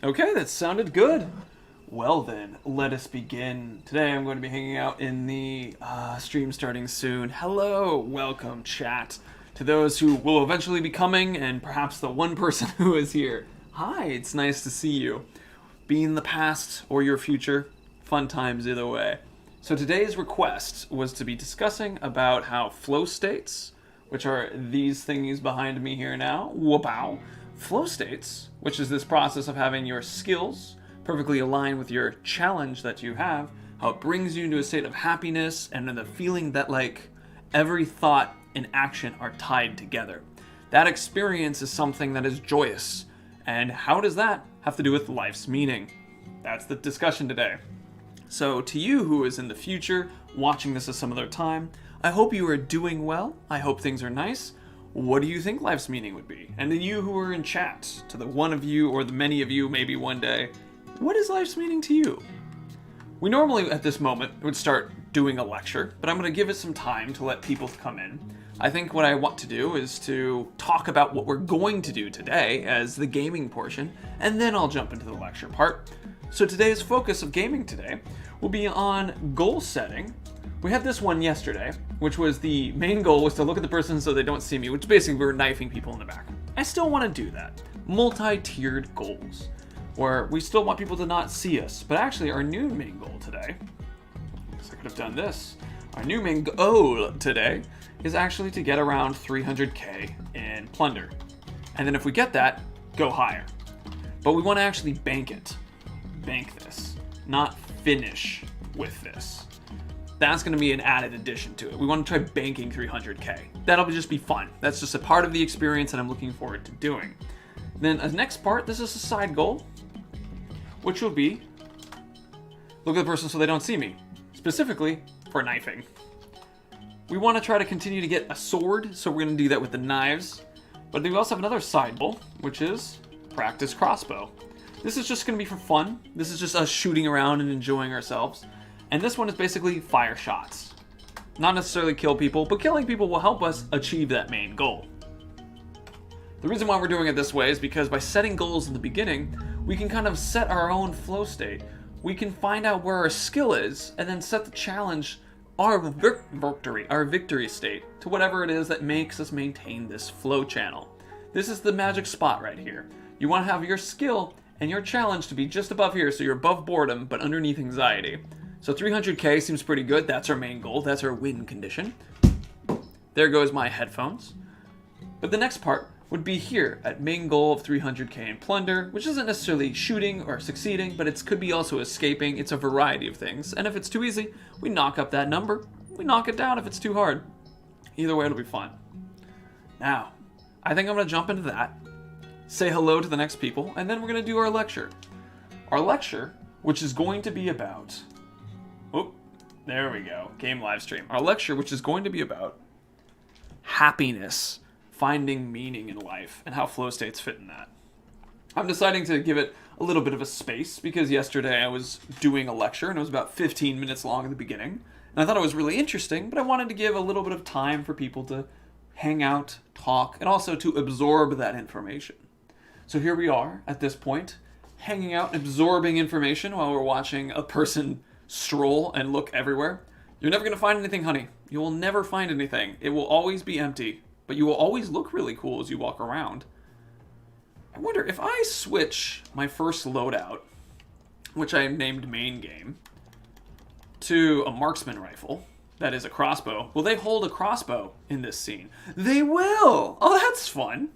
Okay, that sounded good. Well then, let us begin. Today I'm going to be hanging out in the stream starting soon. Hello, welcome chat. To those who will eventually be coming, and perhaps the one person who is here. Hi, it's nice to see you. Be in the past or your future, fun times either way. So today's request was to be discussing about how flow states, which are these thingies behind me here now, whoop-ow. Flow states, which is this process of having your skills perfectly align with your challenge that you have, how it brings you into a state of happiness and the feeling that like every thought and action are tied together. That experience is something that is joyous. And how does that have to do with life's meaning? That's the discussion today. So to you who is in the future, watching this at some other time, I hope you are doing well. I hope things are nice. What do you think life's meaning would be? And to you who are in chat, to the one of you or the many of you maybe one day, what is life's meaning to you? We normally at this moment would start doing a lecture, but I'm going to give it some time to let people come in. I think what I want to do is to talk about what we're going to do today as the gaming portion, and then I'll jump into the lecture part. So today's focus of gaming today will be on goal setting. We had this one yesterday, which was the main goal was to look at the person so they don't see me, which basically we were knifing people in the back. I still want to do that. Multi-tiered goals, where we still want people to not see us. But actually our new main goal today, because I could have done this, our new main goal today is actually to get around 300k in Plunder. And then if we get that, go higher. But we want to actually bank it. Bank this, not finish with this. That's going to be an added addition to it. We want to try banking 300k. That'll just be fun. That's just a part of the experience that I'm looking forward to doing. Then the next part, this is a side goal, which will be look at the person so they don't see me, specifically for knifing. We want to try to continue to get a sword, so we're going to do that with the knives. But then we also have another side goal, which is practice crossbow. This is just going to be for fun. This is just us shooting around and enjoying ourselves. And this one is basically fire shots. Not necessarily kill people, but killing people will help us achieve that main goal. The reason why we're doing it this way is because by setting goals in the beginning, we can kind of set our own flow state. We can find out where our skill is, and then set the challenge, our victory state, to whatever it is that makes us maintain this flow channel. This is the magic spot right here. You want to have your skill and your challenge to be just above here, so you're above boredom, but underneath anxiety. So 300k seems pretty good. That's our main goal. That's our win condition. There goes my headphones. But the next part would be here at main goal of 300k in Plunder, which isn't necessarily shooting or succeeding, but it could be also escaping. It's a variety of things. And if it's too easy, we knock up that number. We knock it down if it's too hard. Either way, it'll be fun. Now, I think I'm going to jump into that, say hello to the next people, and then we're going to do our lecture. Our lecture, which is going to be about... Oh, there we go. Game live stream. Our lecture, which is going to be about happiness, finding meaning in life, and how flow states fit in that. I'm deciding to give it a little bit of a space because yesterday I was doing a lecture and it was about 15 minutes long at the beginning. And I thought it was really interesting, but I wanted to give a little bit of time for people to hang out, talk, and also to absorb that information. So here we are at this point, hanging out, absorbing information while we're watching a person stroll and look everywhere. You're never going to find anything, honey. You will never find anything. It will always be empty, but you will always look really cool as you walk around. I wonder if I switch my first loadout, which I named main game, to a marksman rifle, that is a crossbow. Will they hold a crossbow in this scene? They will! Oh, that's fun.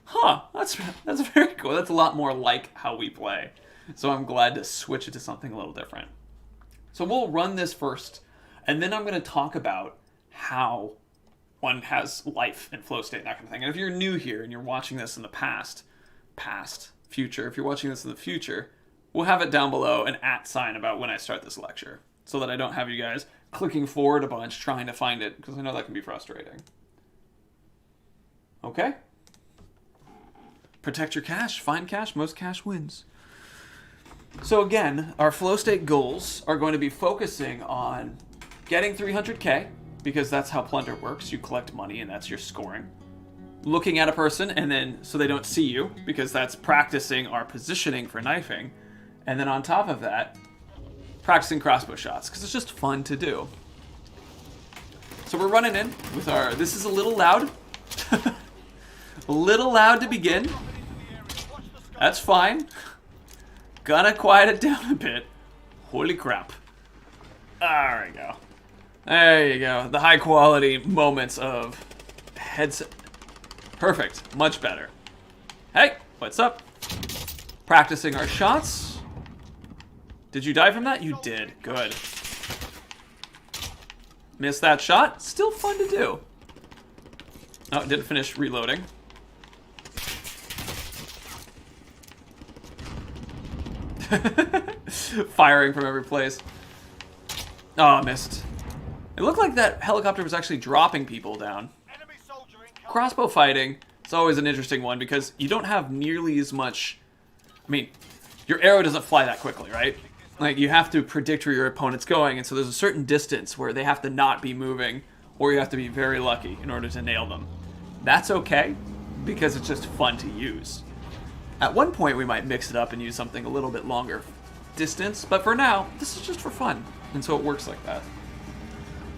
Huh, that's very cool. That's a lot more like how we play. So I'm glad to switch it to something a little different. So we'll run this first, and then I'm going to talk about how one has life and flow state and that kind of thing. And if you're new here and you're watching this in the future, if you're watching this in the future, we'll have it down below an @ sign about when I start this lecture, so that I don't have you guys clicking forward a bunch trying to find it, because I know that can be frustrating. Okay? Protect your cash, find cash, most cash wins. So again, our flow state goals are going to be focusing on getting 300k, because that's how Plunder works. You collect money and that's your scoring. looking at a person, and then so they don't see you, because that's practicing our positioning for knifing. And then on top of that, practicing crossbow shots, because it's just fun to do. So we're running in with our... This is a little loud. A little loud to begin. That's fine. Gonna quiet it down a bit. Holy crap. There we go. There you go. The high quality moments of headset. Perfect. Much better. Hey, what's up? Practicing our shots. Did you die from that? You did. Good. Missed that shot. Still fun to do. Oh, didn't finish reloading. Firing from every place. Oh, missed. It looked like that helicopter was actually dropping people down. Crossbow fighting is always an interesting one because you don't have nearly as much... I mean, your arrow doesn't fly that quickly, right? Like, you have to predict where your opponent's going, and so there's a certain distance where they have to not be moving, or you have to be very lucky in order to nail them. That's okay, because it's just fun to use. At one point, we might mix it up and use something a little bit longer distance, but for now, this is just for fun, and so it works like that.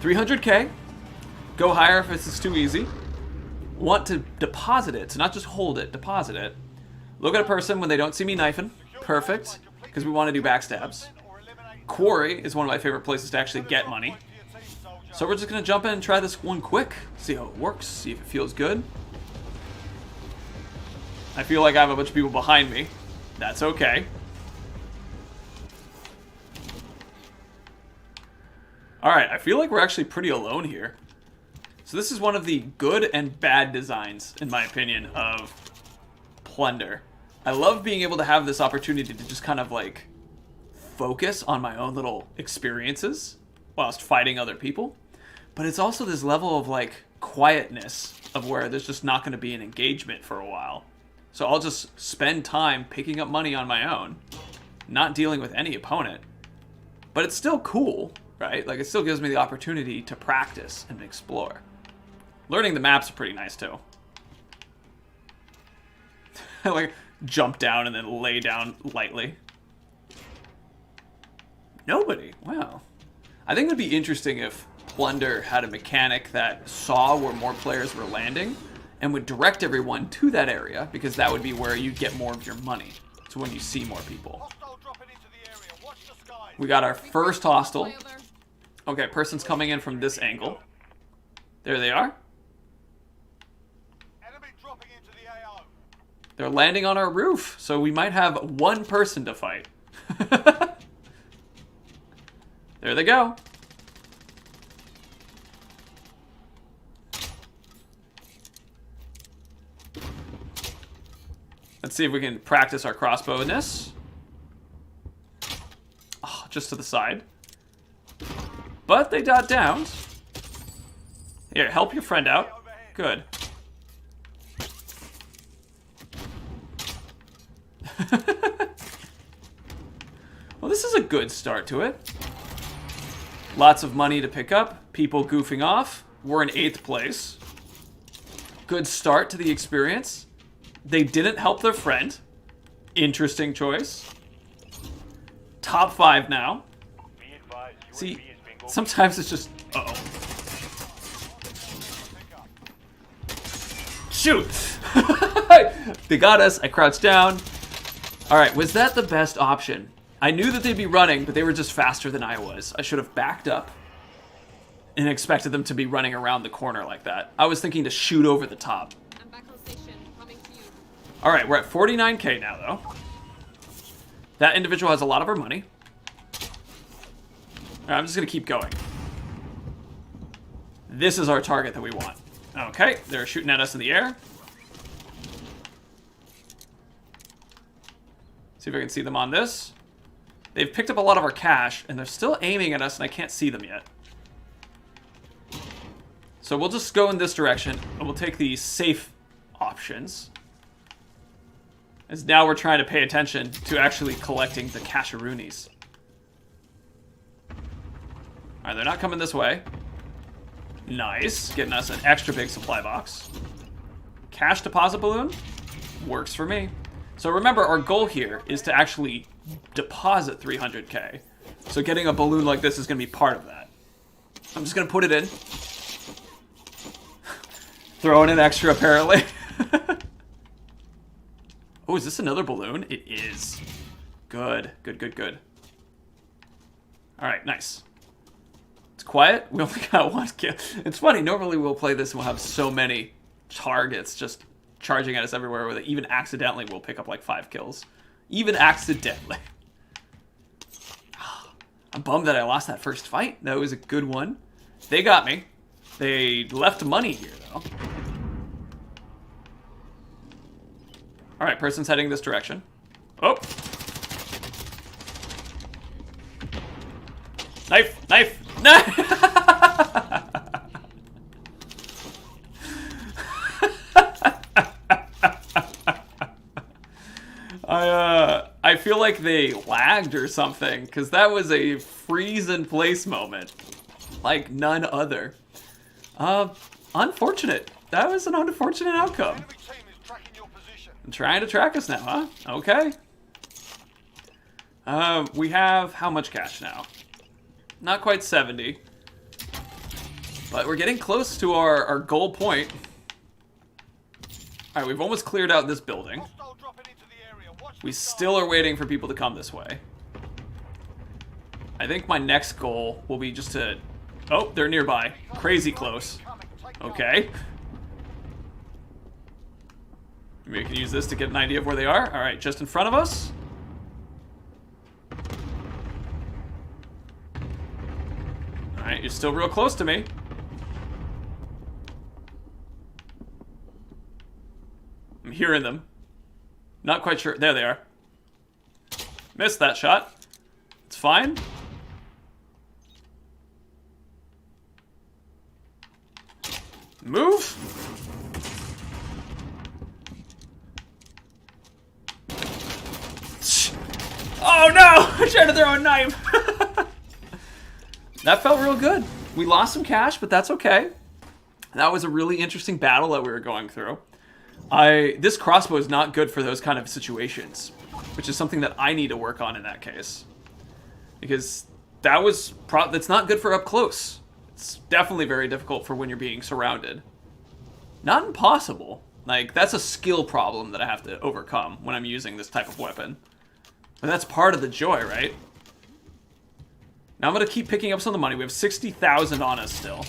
300k. Go higher if this is too easy. Want to deposit it, so not just hold it, deposit it. Look at a person when they don't see me knifing. Perfect, because we want to do backstabs. Quarry is one of my favorite places to actually get money. So we're just going to jump in and try this one quick. See how it works, see if it feels good. I feel like I have a bunch of people behind me. That's okay. Alright, I feel like we're actually pretty alone here. So this is one of the good and bad designs, in my opinion, of Plunder. I love being able to have this opportunity to just kind of like focus on my own little experiences whilst fighting other people. But it's also this level of like quietness of where there's just not going to be an engagement for a while. So I'll just spend time picking up money on my own, not dealing with any opponent. But it's still cool, right? Like, it still gives me the opportunity to practice and explore. Learning the maps are pretty nice too. Like, jump down and then lay down lightly. Nobody. Wow. I think it'd be interesting if Plunder had a mechanic that saw where more players were landing and would direct everyone to that area, because that would be where you get more of your money. So when you see more people. We got our first hostile. Okay, person's coming in from this angle. There they are. They're landing on our roof, so we might have one person to fight. There they go. Let's see if we can practice our crossbow in this. Oh, just to the side. But they got downed. Here, help your friend out. Good. Well, this is a good start to it. Lots of money to pick up. People goofing off. We're in 8th place. Good start to the experience. They didn't help their friend. Interesting choice. Top 5 now. See, sometimes it's just... Uh-oh. Shoot! They got us. I crouched down. Alright, was that the best option? I knew that they'd be running, but they were just faster than I was. I should have backed up and expected them to be running around the corner like that. I was thinking to shoot over the top. I'm back on station. Coming to you. Alright, we're at 49k now, though. That individual has a lot of our money. Alright, I'm just going to keep going. This is our target that we want. Okay, they're shooting at us in the air. See if I can see them on this. They've picked up a lot of our cash, and they're still aiming at us, and I can't see them yet. So we'll just go in this direction, and we'll take the safe options. As now we're trying to pay attention to actually collecting the casheroonies. Alright, they're not coming this way. Nice. Getting us an extra big supply box. cash deposit balloon works for me. So remember, our goal here is to actually deposit 300k. So getting a balloon like this is going to be part of that. I'm just going to put it in. Throw in an extra, apparently. Oh, is this another balloon? It is. Good, good, good, good. Alright, nice. It's quiet. We only got 1 kill. It's funny, normally we'll play this and we'll have so many targets just charging at us everywhere with it. Even accidentally we'll pick up like 5 kills. Even accidentally. I'm bummed that I lost that first fight. That was a good one. They got me. They left money here, though. Alright, person's heading this direction. Oh! Knife! Knife! Knife! I feel like they lagged or something, because that was a freeze-in-place moment. Like none other. Unfortunate. That was an unfortunate outcome. Trying to track us now, huh? Okay. We have how much cash now? Not quite 70. But we're getting close to our goal point. Alright, we've almost cleared out this building. We still are waiting for people to come this way. I think my next goal will be just to... Oh, they're nearby. Crazy close. Okay. Maybe we can use this to get an idea of where they are. Alright, just in front of us. Alright, you're still real close to me. I'm hearing them. Not quite sure. There they are. Missed that shot. It's fine. Move. Oh no! I tried to throw a knife. That felt real good. We lost some cash, but that's okay. That was a really interesting battle that we were going through. This crossbow is not good for those kind of situations, which is something that I need to work on in that case. Because that's not good for up close. It's definitely very difficult for when you're being surrounded. Not impossible. Like, that's a skill problem that I have to overcome when I'm using this type of weapon. But that's part of the joy, right? Now I'm going to keep picking up some of the money. We have 60,000 on us still.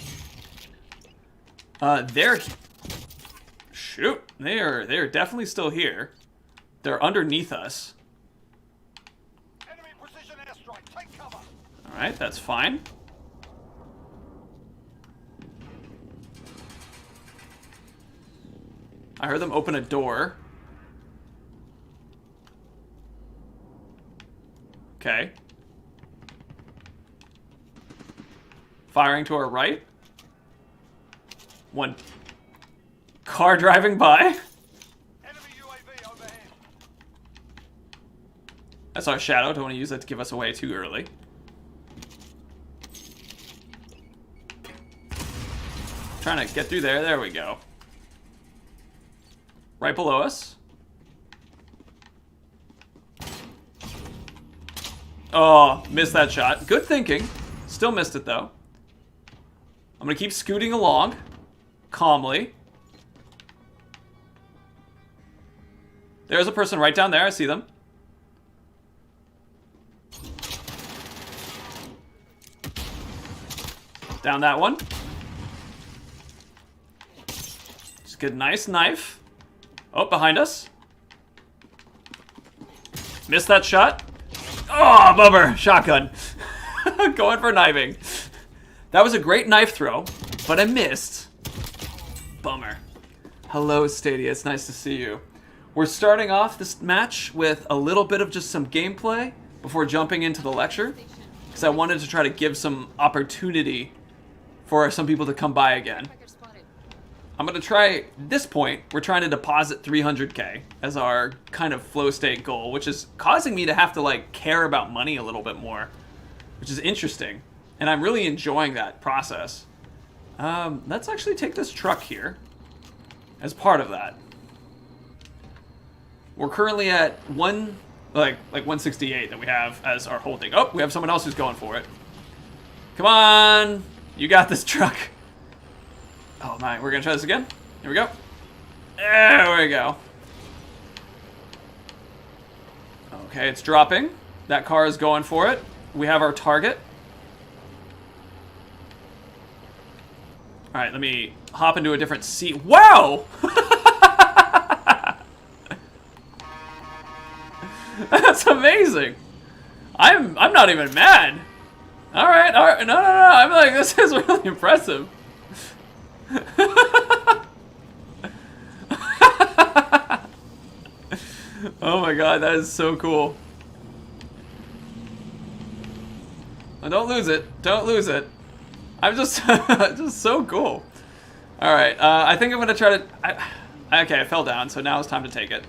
Shoot. They're definitely still here. They're underneath us. Enemy precision airstrike. Take cover. Alright, that's fine. I heard them open a door. Okay. Firing to our right. One car driving by. Enemy UAV overhead. That's our shadow. Don't want to use that to give us away too early. Trying to get through there. There we go. Right below us. Oh, missed that shot. Good thinking. Still missed it, though. I'm going to keep scooting along. Calmly. There's a person right down there. I see them. Down that one. Just get a nice knife. Oh, behind us. Missed that shot. Oh, bummer. Shotgun. Going for knifing. That was a great knife throw, but I missed. Bummer. Hello, Stadia. It's nice to see you. We're starting off this match with a little bit of just some gameplay before jumping into the lecture, because I wanted to try to give some opportunity for some people to come by again. Tracker spotted. I'm going to try, at this point, we're trying to deposit 300k as our kind of flow state goal, which is causing me to have to, like, care about money a little bit more, which is interesting. And I'm really enjoying that process. Let's actually take this truck here. as part of that. We're currently at like 168 that we have as our holding. Oh, we have someone else who's going for it. Come on, you got this truck. Oh my, we're gonna try this again. Here we go. There we go. Okay, it's dropping. That car is going for it. We have our target. All right, let me hop into a different seat. Wow! That's amazing. I'm not even mad. All right. No. I'm like, this is really impressive. Oh my god, that is so cool. Oh, don't lose it. Don't lose it. I'm just just so cool. All right. I think I'm gonna try to. Okay, I fell down, so now it's time to take it.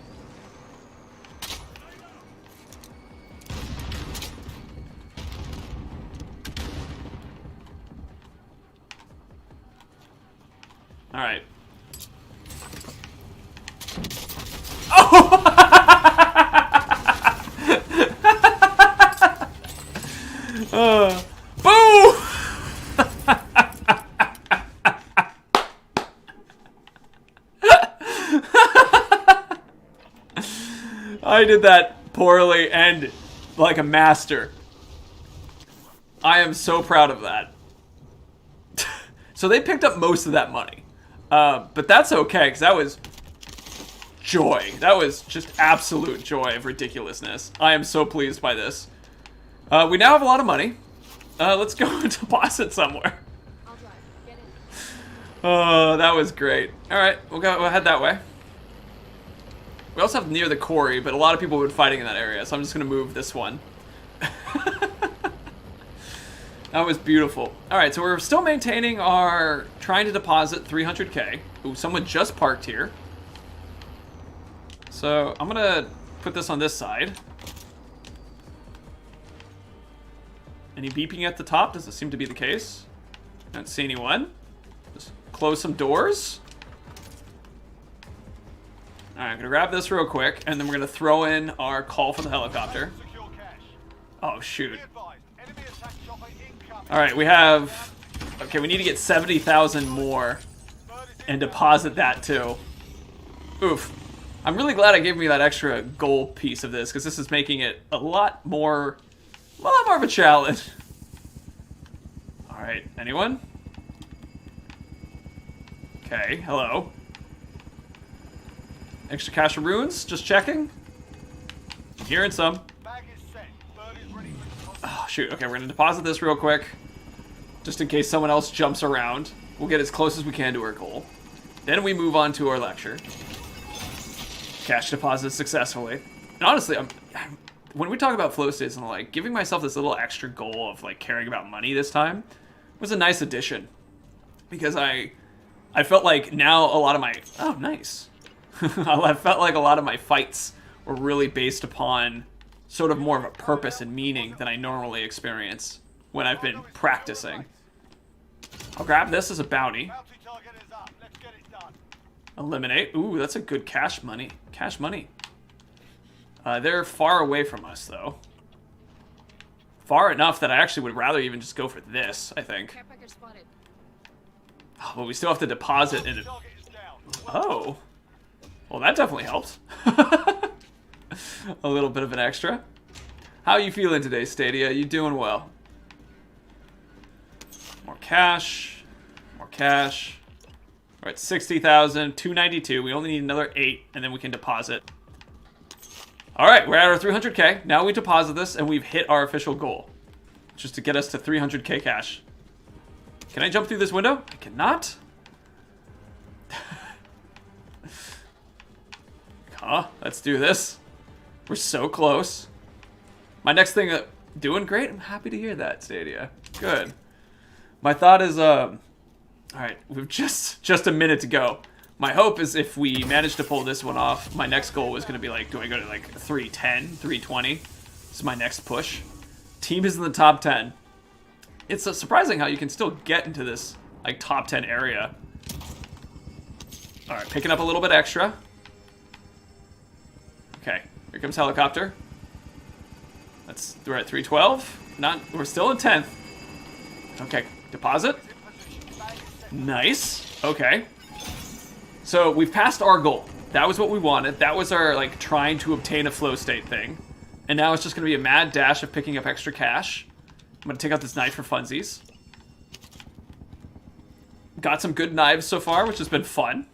All right. Oh! Boo! I did that poorly and like a master. I am so proud of that. So they picked up most of that money. But that's okay, because that was joy. That was just absolute joy of ridiculousness. I am so pleased by this. We now have a lot of money. Let's go and deposit somewhere. I'll drive. Get in. Oh, that was great. All right, we'll head that way. We also have near the quarry, but a lot of people have been fighting in that area, so I'm just going to move this one. That was beautiful. All right, so we're still maintaining our trying to deposit 300K. Ooh, someone just parked here. So I'm gonna put this on this side. Any beeping at the top? Does it seem to be the case? Don't see anyone. Just close some doors. All right, I'm gonna grab this real quick, and then we're gonna throw in our call for the helicopter. Secure cash. Oh shoot. Be advised, enemy attack chopper incoming. All right, we have. Okay, we need to get 70,000 more and deposit that too. Oof. I'm really glad I gave me that extra gold piece of this, because this is making it a lot more of a challenge. All right, anyone? Okay, hello. Extra cache of runes, just checking. I'm hearing some. Bag is set. Bird is ready for deposit. Oh, shoot. Okay, we're gonna deposit this real quick, just in case someone else jumps around. We'll get as close as we can to our goal. Then we move on to our lecture. Cash deposit successfully. And honestly, when we talk about flow states and the like, giving myself this little extra goal of like caring about money this time was a nice addition, because I felt like now a lot of my nice. I felt like a lot of my fights were really based upon sort of more of a purpose and meaning than I normally experience when I've been practicing. I'll grab this as a bounty. Bounty target is up. Let's get it done. Eliminate. Ooh, that's a good cash money. Cash money. They're far away from us, though. Far enough that I actually would rather even just go for this, I think. Care package spotted. Oh, but we still have to deposit in it. Target is down. Oh. Well, that definitely helped. A little bit of an extra. How are you feeling today, Stadia? You doing well? More cash. More cash. We're at 60,000, 292. We only need another 8, and then we can deposit. All right, we're at our 300K. Now we deposit this, and we've hit our official goal, which is to get us to 300K cash. Can I jump through this window? I cannot. Huh? Let's do this. We're so close. My next thing, doing great. I'm happy to hear that, Stadia. Good. My thought is, all right, we've just a minute to go. My hope is if we manage to pull this one off, my next goal was going to be like, do I go to like 310, 320? This is my next push. Team is in the top 10. It's surprising how you can still get into this like top 10 area. All right, picking up a little bit extra. Okay, here comes helicopter. We're at 312. We're still in 10th. Okay, deposit. Nice. Okay. So we've passed our goal. That was what we wanted. That was our, like, trying to obtain a flow state thing. And now it's just going to be a mad dash of picking up extra cash. I'm going to take out this knife for funsies. Got some good knives so far, which has been fun.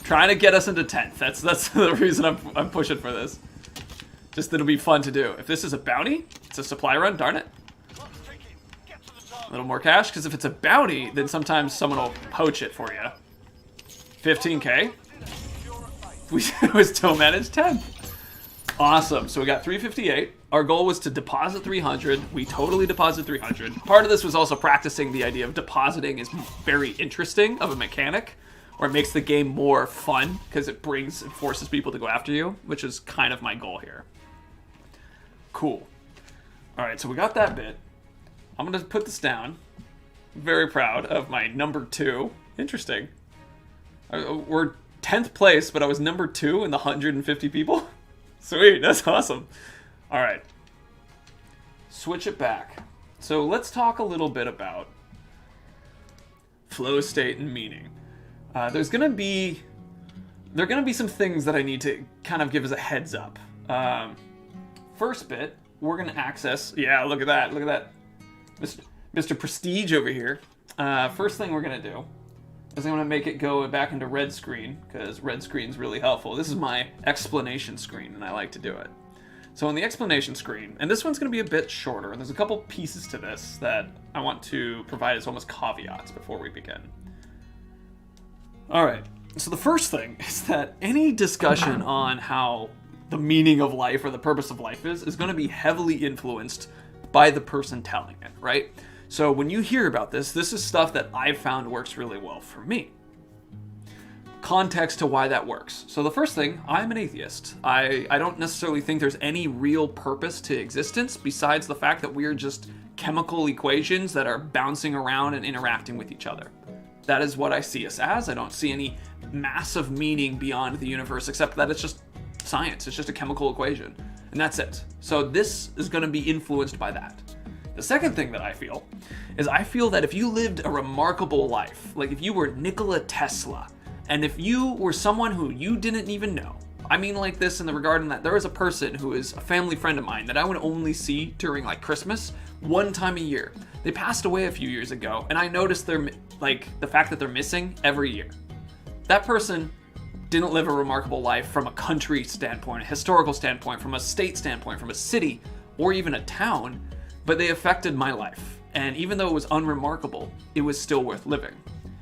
Trying to get us into 10th. That's the reason I'm pushing for this. Just that it'll be fun to do. If this is a bounty, it's a supply run, darn it. A little more cash, because if it's a bounty, then sometimes someone will poach it for you. 15k. We still managed 10. Awesome. So we got 358. Our goal was to deposit 300. We totally deposited 300. Part of this was also practicing the idea of depositing is very interesting of a mechanic, or it makes the game more fun because it forces people to go after you, which is kind of my goal here. Cool. All right, so we got that bit. I'm going to put this down. Very proud of my number 2. Interesting. We're 10th place, but I was number 2 in the 150 people. Sweet, that's awesome. All right. Switch it back. So let's talk a little bit about flow state and meaning. There are going to be some things that I need to kind of give as a heads up. First bit, we're going to access. Yeah, look at that. Look at that. Mr. Prestige over here. First thing we're going to do is I'm going to make it go back into red screen, because red screen's really helpful. This is my explanation screen, and I like to do it. So on the explanation screen, and this one's going to be a bit shorter, and there's a couple pieces to this that I want to provide as almost caveats before we begin. All right, so the first thing is that any discussion on how the meaning of life or the purpose of life is going to be heavily influenced by the person telling it, right? So when you hear about this is stuff that I've found works really well for me. Context to why that works. So the first thing, I'm an atheist. I don't necessarily think there's any real purpose to existence besides the fact that we're just chemical equations that are bouncing around and interacting with each other. That is what I see us as. I don't see any massive meaning beyond the universe except that it's just science. It's just a chemical equation. And that's it. So this is going to be influenced by that. The second thing that I feel is I feel that if you lived a remarkable life, like if you were Nikola Tesla, and if you were someone who you didn't even know, I mean like this in the regard in that there is a person who is a family friend of mine that I would only see during like Christmas one time a year. They passed away a few years ago, and I noticed they're like the fact that they're missing every year. That person didn't live a remarkable life from a country standpoint, a historical standpoint, from a state standpoint, from a city, or even a town, but they affected my life. And even though it was unremarkable, it was still worth living.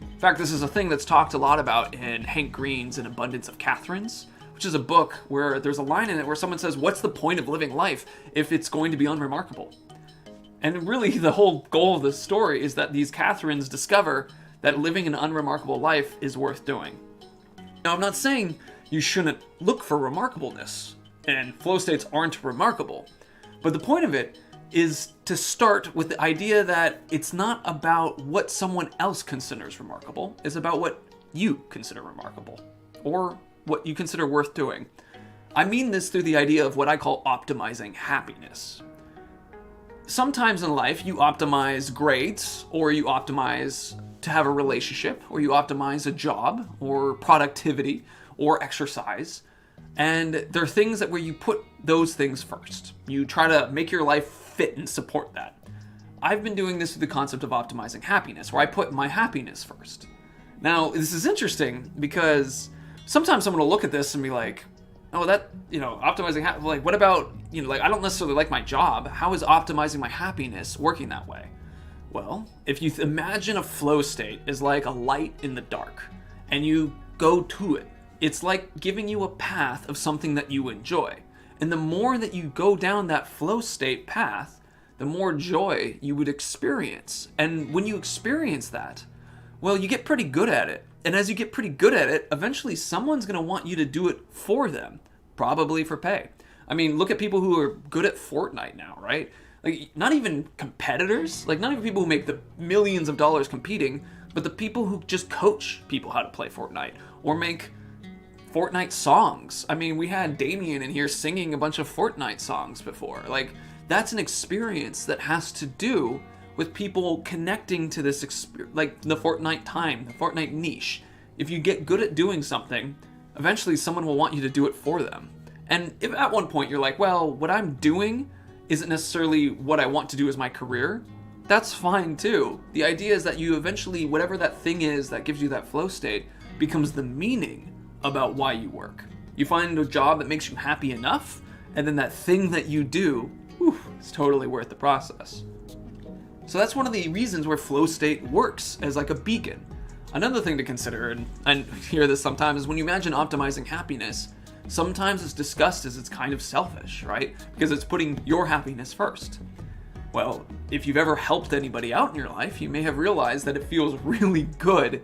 In fact, this is a thing that's talked a lot about in Hank Green's An Abundance of Catherines, which is a book where there's a line in it where someone says, what's the point of living life if it's going to be unremarkable? And really, the whole goal of the story is that these Catherines discover that living an unremarkable life is worth doing. Now, I'm not saying you shouldn't look for remarkableness, and flow states aren't remarkable, but the point of it is to start with the idea that it's not about what someone else considers remarkable, it's about what you consider remarkable, or what you consider worth doing. I mean this through the idea of what I call optimizing happiness. Sometimes in life, you optimize grades, or you optimize to have a relationship, or you optimize a job, or productivity, or exercise. And there are things that where you put those things first. You try to make your life fit and support that. I've been doing this with the concept of optimizing happiness, where I put my happiness first. Now, this is interesting because sometimes someone will look at this and be like, oh, that, optimizing, like, what about, like, I don't necessarily like my job. How is optimizing my happiness working that way? Well, if you imagine a flow state is like a light in the dark, and you go to it, it's like giving you a path of something that you enjoy. And the more that you go down that flow state path, the more joy you would experience. And when you experience that, well, you get pretty good at it. And as you get pretty good at it, eventually someone's going to want you to do it for them, probably for pay. I mean, look at people who are good at Fortnite now, right? Like, not even competitors, like not even people who make the millions of dollars competing, but the people who just coach people how to play Fortnite or make Fortnite songs. I mean, we had Damien in here singing a bunch of Fortnite songs before. Like, that's an experience that has to do with people connecting to this experience, like the Fortnite time, the Fortnite niche. If you get good at doing something, eventually someone will want you to do it for them. And if at one point you're like, well, what I'm doing isn't necessarily what I want to do as my career, that's fine too. The idea is that you eventually, whatever that thing is that gives you that flow state, becomes the meaning about why you work. You find a job that makes you happy enough, and then that thing that you do, is totally worth the process. So that's one of the reasons where flow state works as like a beacon. Another thing to consider, and I hear this sometimes, is when you imagine optimizing happiness, sometimes it's discussed as it's kind of selfish, right? Because it's putting your happiness first. Well, if you've ever helped anybody out in your life, you may have realized that it feels really good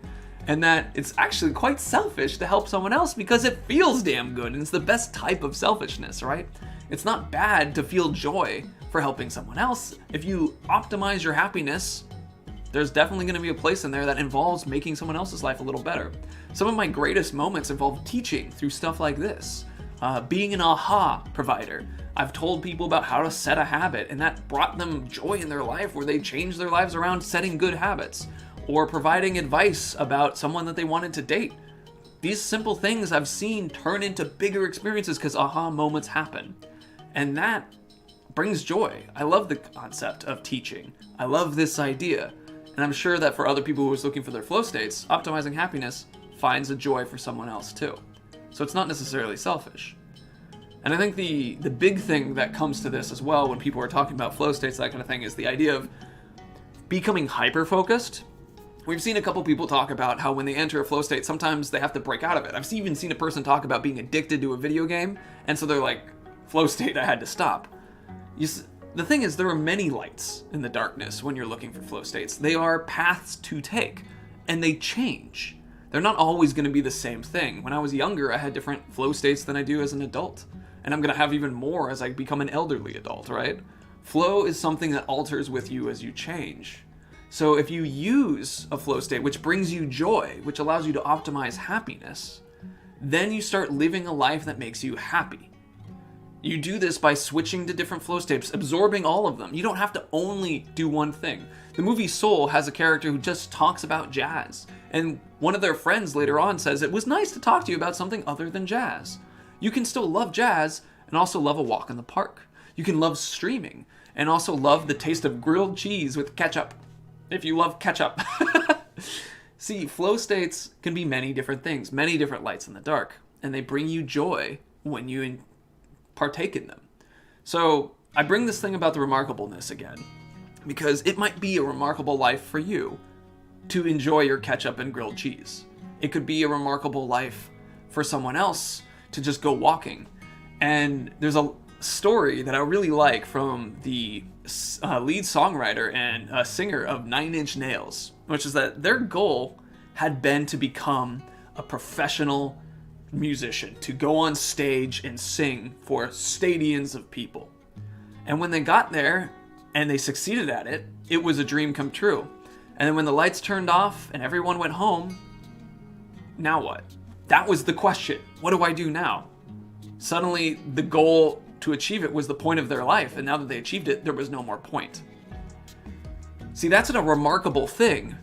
and that it's actually quite selfish to help someone else because it feels damn good and it's the best type of selfishness, right? It's not bad to feel joy for helping someone else. If you optimize your happiness, there's definitely going to be a place in there that involves making someone else's life a little better. Some of my greatest moments involve teaching through stuff like this. Being an aha provider. I've told people about how to set a habit, and that brought them joy in their life where they changed their lives around setting good habits. Or providing advice about someone that they wanted to date. These simple things I've seen turn into bigger experiences because aha moments happen. And that brings joy. I love the concept of teaching. I love this idea. And I'm sure that for other people who are looking for their flow states, optimizing happiness finds a joy for someone else too. So it's not necessarily selfish. And I think the big thing that comes to this as well when people are talking about flow states, that kind of thing, is the idea of becoming hyper-focused. We've seen a couple people talk about how when they enter a flow state, sometimes they have to break out of it. I've even seen a person talk about being addicted to a video game, and so they're like, flow state, I had to stop. The thing is, there are many lights in the darkness when you're looking for flow states. They are paths to take, and they change. They're not always going to be the same thing. When I was younger, I had different flow states than I do as an adult, and I'm going to have even more as I become an elderly adult, right? Flow is something that alters with you as you change. So if you use a flow state which brings you joy, which allows you to optimize happiness, then you start living a life that makes you happy. You do this by switching to different flow states, absorbing all of them. You don't have to only do one thing. The movie Soul has a character who just talks about jazz, and one of their friends later on says, it was nice to talk to you about something other than jazz. You can still love jazz and also love a walk in the park. You can love streaming and also love the taste of grilled cheese with ketchup. If you love ketchup. See, flow states can be many different things, many different lights in the dark, and they bring you joy when you partake in them. So I bring this thing about the remarkableness again, because it might be a remarkable life for you to enjoy your ketchup and grilled cheese. It could be a remarkable life for someone else to just go walking. And there's a story that I really like from the lead songwriter and singer of 9 Inch Nails, which is that their goal had been to become a professional musician, to go on stage and sing for stadiums of people. And when they got there and they succeeded at it, it was a dream come true. And then when the lights turned off and everyone went home, now what? That was the question. What do I do now? Suddenly the goal to achieve it was the point of their life, and now that they achieved it, there was no more point. See, that's a remarkable thing,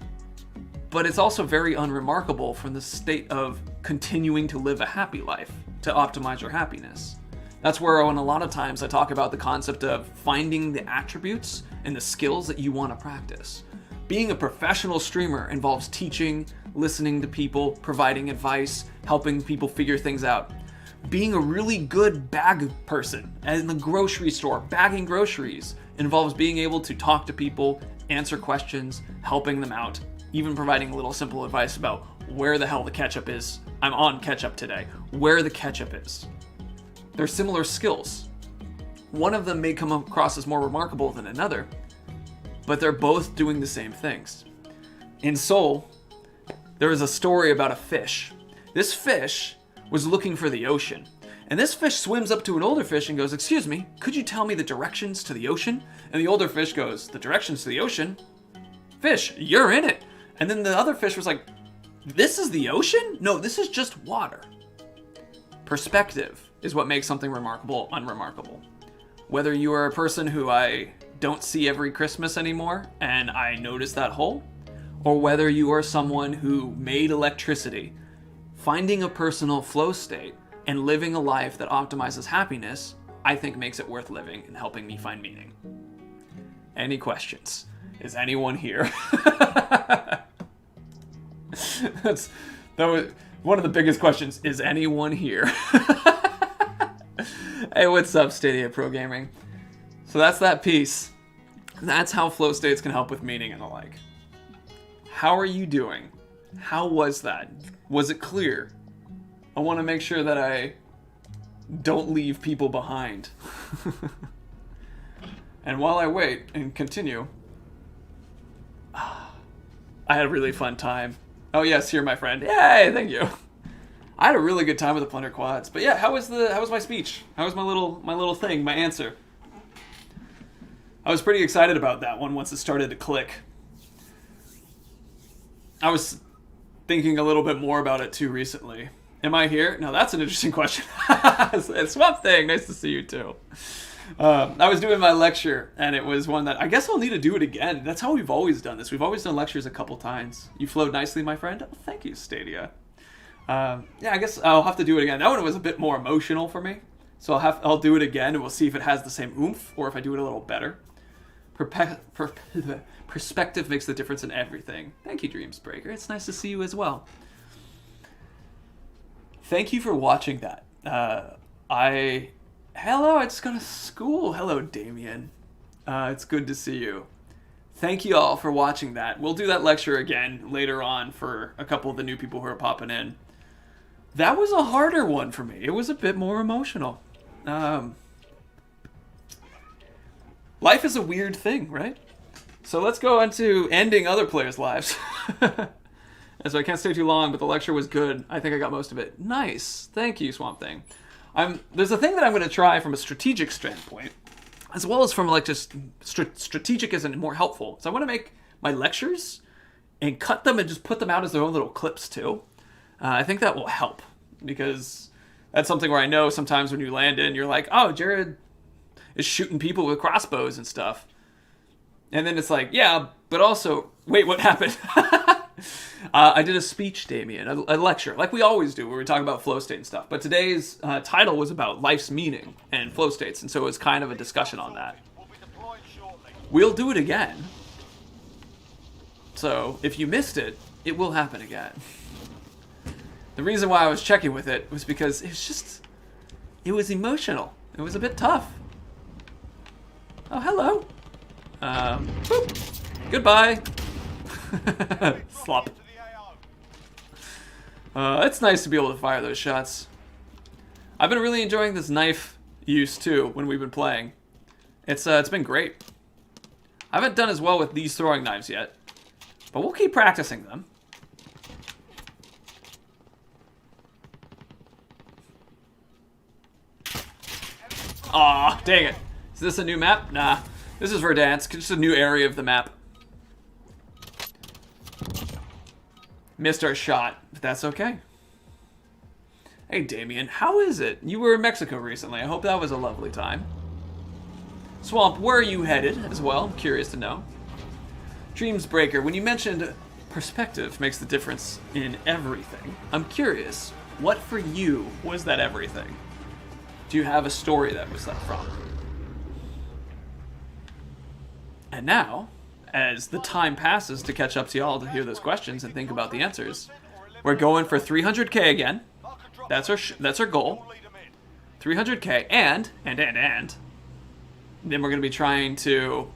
but it's also very unremarkable from the state of continuing to live a happy life, to optimize your happiness. That's where, when a lot of times I talk about the concept of finding the attributes and the skills that you want to practice. Being a professional streamer involves teaching, listening to people, providing advice, helping people figure things out. Being a really good bag person in the grocery store, bagging groceries, involves being able to talk to people, answer questions, helping them out, even providing a little simple advice about where the hell the ketchup is. I'm on ketchup today. Where the ketchup is. They're similar skills. One of them may come across as more remarkable than another, but they're both doing the same things. In Soul, there is a story about a fish. This fish was looking for the ocean. And this fish swims up to an older fish and goes, "Excuse me, could you tell me the directions to the ocean?" And the older fish goes, "The directions to the ocean? Fish, you're in it." And then the other fish was like, this is the ocean? No, this is just water. Perspective is what makes something remarkable unremarkable. Whether you are a person who I don't see every Christmas anymore and I notice that hole, or whether you are someone who made electricity, finding a personal flow state and living a life that optimizes happiness, I think makes it worth living and helping me find meaning. Any questions? Is anyone here? That was one of the biggest questions. Is anyone here? Hey, what's up, Stadia Pro Gaming? So that's that piece. That's how flow states can help with meaning and the like. How are you doing? How was that? Was it clear? I want to make sure that I don't leave people behind. And while I wait and continue, I had a really fun time. Oh yes, here, my friend. Yay, thank you. I had a really good time with the Plunder quads. But yeah, how was my speech? How was my little thing, my answer? I was pretty excited about that one once it started to click. I was thinking a little bit more about it too recently. Am I here? No, that's an interesting question. Swamp Thing, nice to see you too. I was doing my lecture, and it was one that I guess I'll need to do it again. That's how we've always done this. We've always done lectures a couple times. You flowed nicely, my friend. Oh, thank you, Stadia. Yeah, I guess I'll have to do it again. That one was a bit more emotional for me, so I'll do it again, and we'll see if it has the same oomph or if I do it a little better. Perspective makes the difference in everything. Thank you, Dreamsbreaker. It's nice to see you as well. Thank you for watching that. Hello, I just got to school. Hello, Damien. It's good to see you. Thank you all for watching that. We'll do that lecture again later on for a couple of the new people who are popping in. That was a harder one for me. It was a bit more emotional. Life is a weird thing, right? So let's go into ending other players' lives. And so I can't stay too long, but the lecture was good. I think I got most of it. Nice. Thank you, Swamp Thing. There's a thing that I'm going to try from a strategic standpoint, as well as from like just strategic isn't more helpful. So I want to make my lectures and cut them and just put them out as their own little clips too. I think that will help, because that's something where I know sometimes when you land in, you're like, oh, Jared is shooting people with crossbows and stuff. And then it's like, yeah, but also, wait, what happened? I did a speech, Damien, a lecture, like we always do, where we talk about flow state and stuff. But today's title was about life's meaning and flow states, and so it was kind of a discussion on that. We'll do it again. So if you missed it, it will happen again. The reason why I was checking with it was because it was emotional. It was a bit tough. Oh, hello. Boop. Goodbye. Slop. It's nice to be able to fire those shots. I've been really enjoying this knife use too when we've been playing. It's been great. I haven't done as well with these throwing knives yet, but we'll keep practicing them. Aw, dang it. Is this a new map? Nah. This is Verdansk, just a new area of the map. Missed our shot, but that's okay. Hey, Damien, how is it? You were in Mexico recently. I hope that was a lovely time. Swamp, where are you headed as well? I'm curious to know. Dreamsbreaker, when you mentioned perspective makes the difference in everything, I'm curious, what for you was that everything? Do you have a story that was that from? And now, as the time passes to catch up to y'all to hear those questions and think about the answers, we're going for 300k again. That's our goal. 300k and then we're going to be trying to,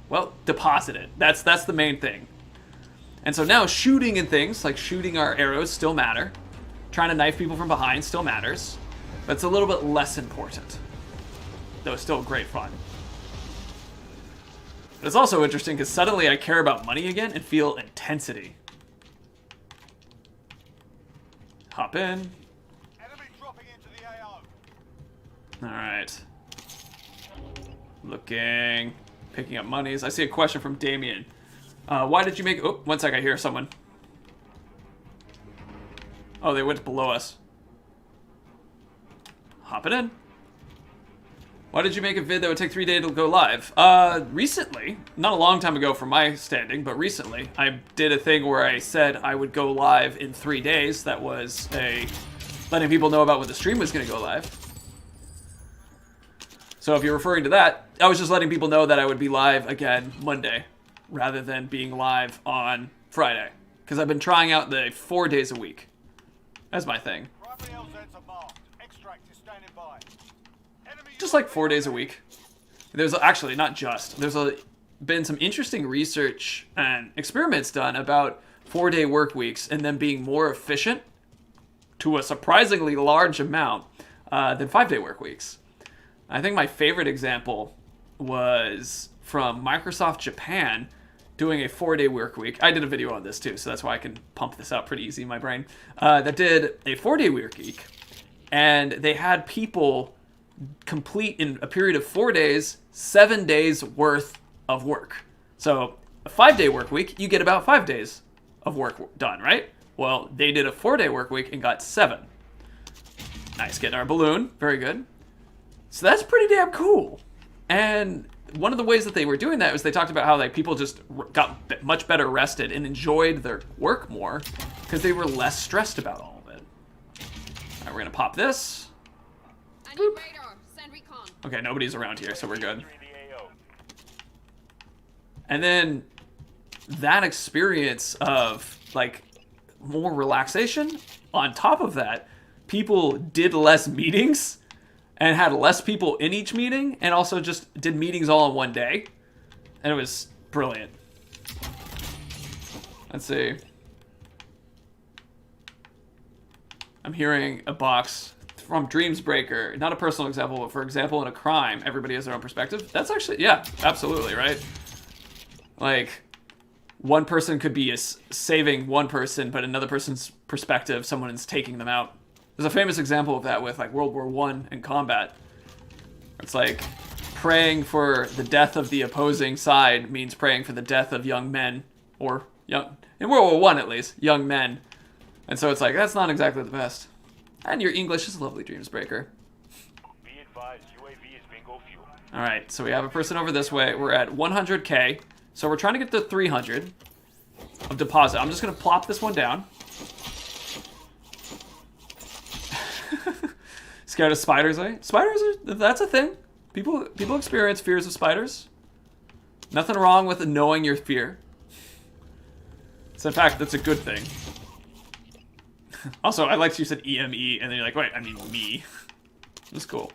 well, deposit it. That's the main thing. And so now shooting and things, like shooting our arrows, still matter. Trying to knife people from behind still matters. But it's a little bit less important. Though it's still great fun. But it's also interesting because suddenly I care about money again and feel intensity. Hop in. Enemy dropping into the AO. Alright. Looking. Picking up monies. I see a question from Damien. Why did you make... Oh, one sec, I hear someone. Oh, they went below us. Hop it in. Why did you make a vid that would take 3 days to go live? Recently, not a long time ago from my standing, but recently, I did a thing where I said I would go live in 3 days. That was letting people know about when the stream was going to go live. So if you're referring to that, I was just letting people know that I would be live again Monday, rather than being live on Friday. Because I've been trying out the 4 days a week. That's my thing. Just like 4 days a week. There's actually, not just, there's been some interesting research and experiments done about 4-day work weeks and them being more efficient to a surprisingly large amount than 5-day work weeks. I think my favorite example was from Microsoft Japan doing a 4-day work week. I did a video on this too, so that's why I can pump this out pretty easy in my brain. That did a 4-day work week, and they had people complete in a period of 4 days, 7 days worth of work. So a 5-day work week, you get about 5 days of work done, right? Well, they did a 4-day work week and got 7. Nice, getting our balloon, very good. So that's pretty damn cool. And one of the ways that they were doing that was they talked about how like people just got much better rested and enjoyed their work more because they were less stressed about all of it. All right, we're gonna pop this. I need radar. Send recon. Okay, nobody's around here, so we're good. And then that experience of like more relaxation, on top of that, people did less meetings and had less people in each meeting, and also just did meetings all in one day. And it was brilliant. Let's see. I'm hearing a box from Dreamsbreaker. Not a personal example, but for example, in a crime, everybody has their own perspective. That's actually, yeah, absolutely, right? Like, one person could be saving one person, but another person's perspective, someone is taking them out. There's a famous example of that with like World War I in combat. It's like praying for the death of the opposing side means praying for the death of young men, or young, in World War I at least, young men. And so it's like, that's not exactly the best. And your English is lovely, Dreamsbreaker. Be advised, UAV is bingo fuel. Alright, so we have a person over this way. We're at 100k. So we're trying to get to 300 of deposit. I'm just going to plop this one down. Scared of spiders, eh? Spiders are, that's a thing. People experience fears of spiders. Nothing wrong with knowing your fear. So in fact, that's a good thing. Also, I liked you said EME, and then you're like, wait, I mean me. That's cool.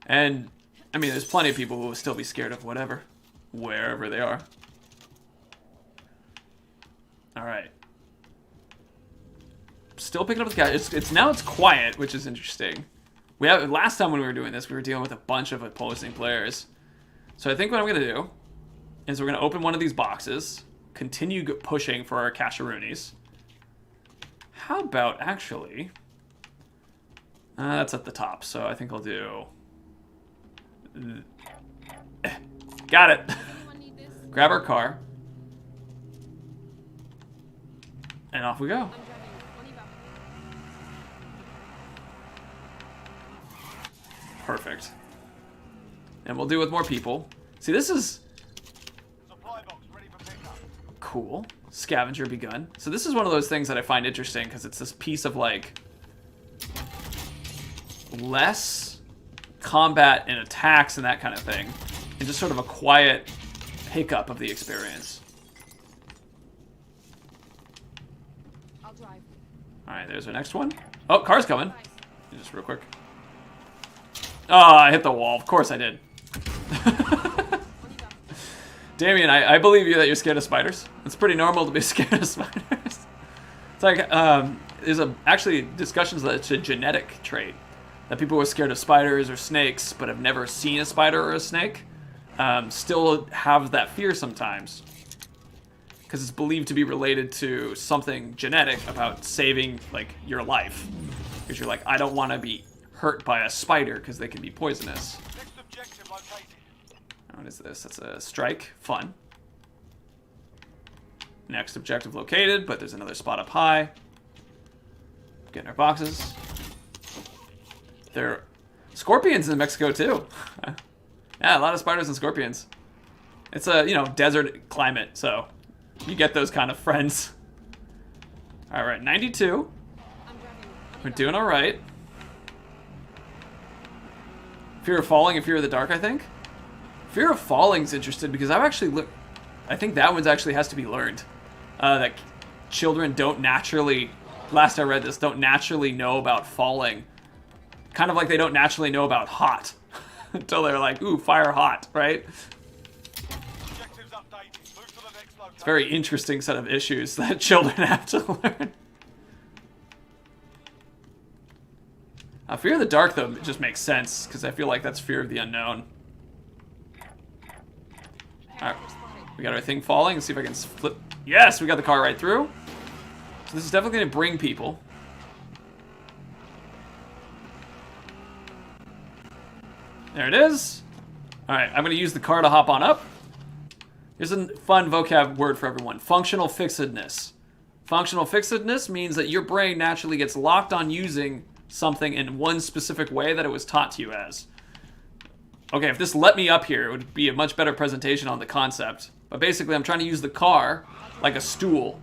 And, I mean, there's plenty of people who will still be scared of whatever. Wherever they are. Alright. Still picking up the guy. It's now it's quiet, which is interesting. Last time when we were doing this, we were dealing with a bunch of opposing players. So I think what I'm going to do is we're going to open one of these boxes, continue pushing for our casheroonies. How about actually... that's at the top, so I think I'll do... Got it! Grab our car. And off we go. Perfect. And we'll do with more people. See, this is... Supply box ready for pickup. Cool. Scavenger begun. So this is one of those things that I find interesting because it's this piece of like... less combat and attacks and that kind of thing. And just sort of a quiet hiccup of the experience. I'll drive. Alright, there's our next one. Oh, car's coming. Just real quick. Oh, I hit the wall. Of course I did. Damien, I believe you that you're scared of spiders. It's pretty normal to be scared of spiders. It's like, there's actually discussions that it's a genetic trait. That people who are scared of spiders or snakes, but have never seen a spider or a snake, still have that fear sometimes. Because it's believed to be related to something genetic about saving, like, your life. Because you're like, I don't want to be hurt by a spider because they can be poisonous. Next objective located. What is this? That's a strike. Fun. Next objective located, but there's another spot up high. Getting our boxes. There are scorpions in Mexico too. Yeah, a lot of spiders and scorpions. It's a, desert climate, so you get those kind of friends. All right, 92. We're doing all right. Fear of falling and fear of the dark, I think. Fear of falling's interested because I've actually I think that one's actually has to be learned. That children don't naturally, last I read this, don't naturally know about falling. Kind of like they don't naturally know about hot. Until they're like, ooh, fire hot, right? It's a very interesting set of issues that children have to learn. Fear of the dark, though, just makes sense, because I feel like that's fear of the unknown. Alright, we got our thing falling. Let's see if I can flip. Yes, we got the car right through. So this is definitely going to bring people. There it is. Alright, I'm going to use the car to hop on up. Here's a fun vocab word for everyone. Functional fixedness. Functional fixedness means that your brain naturally gets locked on using something in one specific way that it was taught to you as. Okay, if this let me up here, it would be a much better presentation on the concept. But basically, I'm trying to use the car like a stool,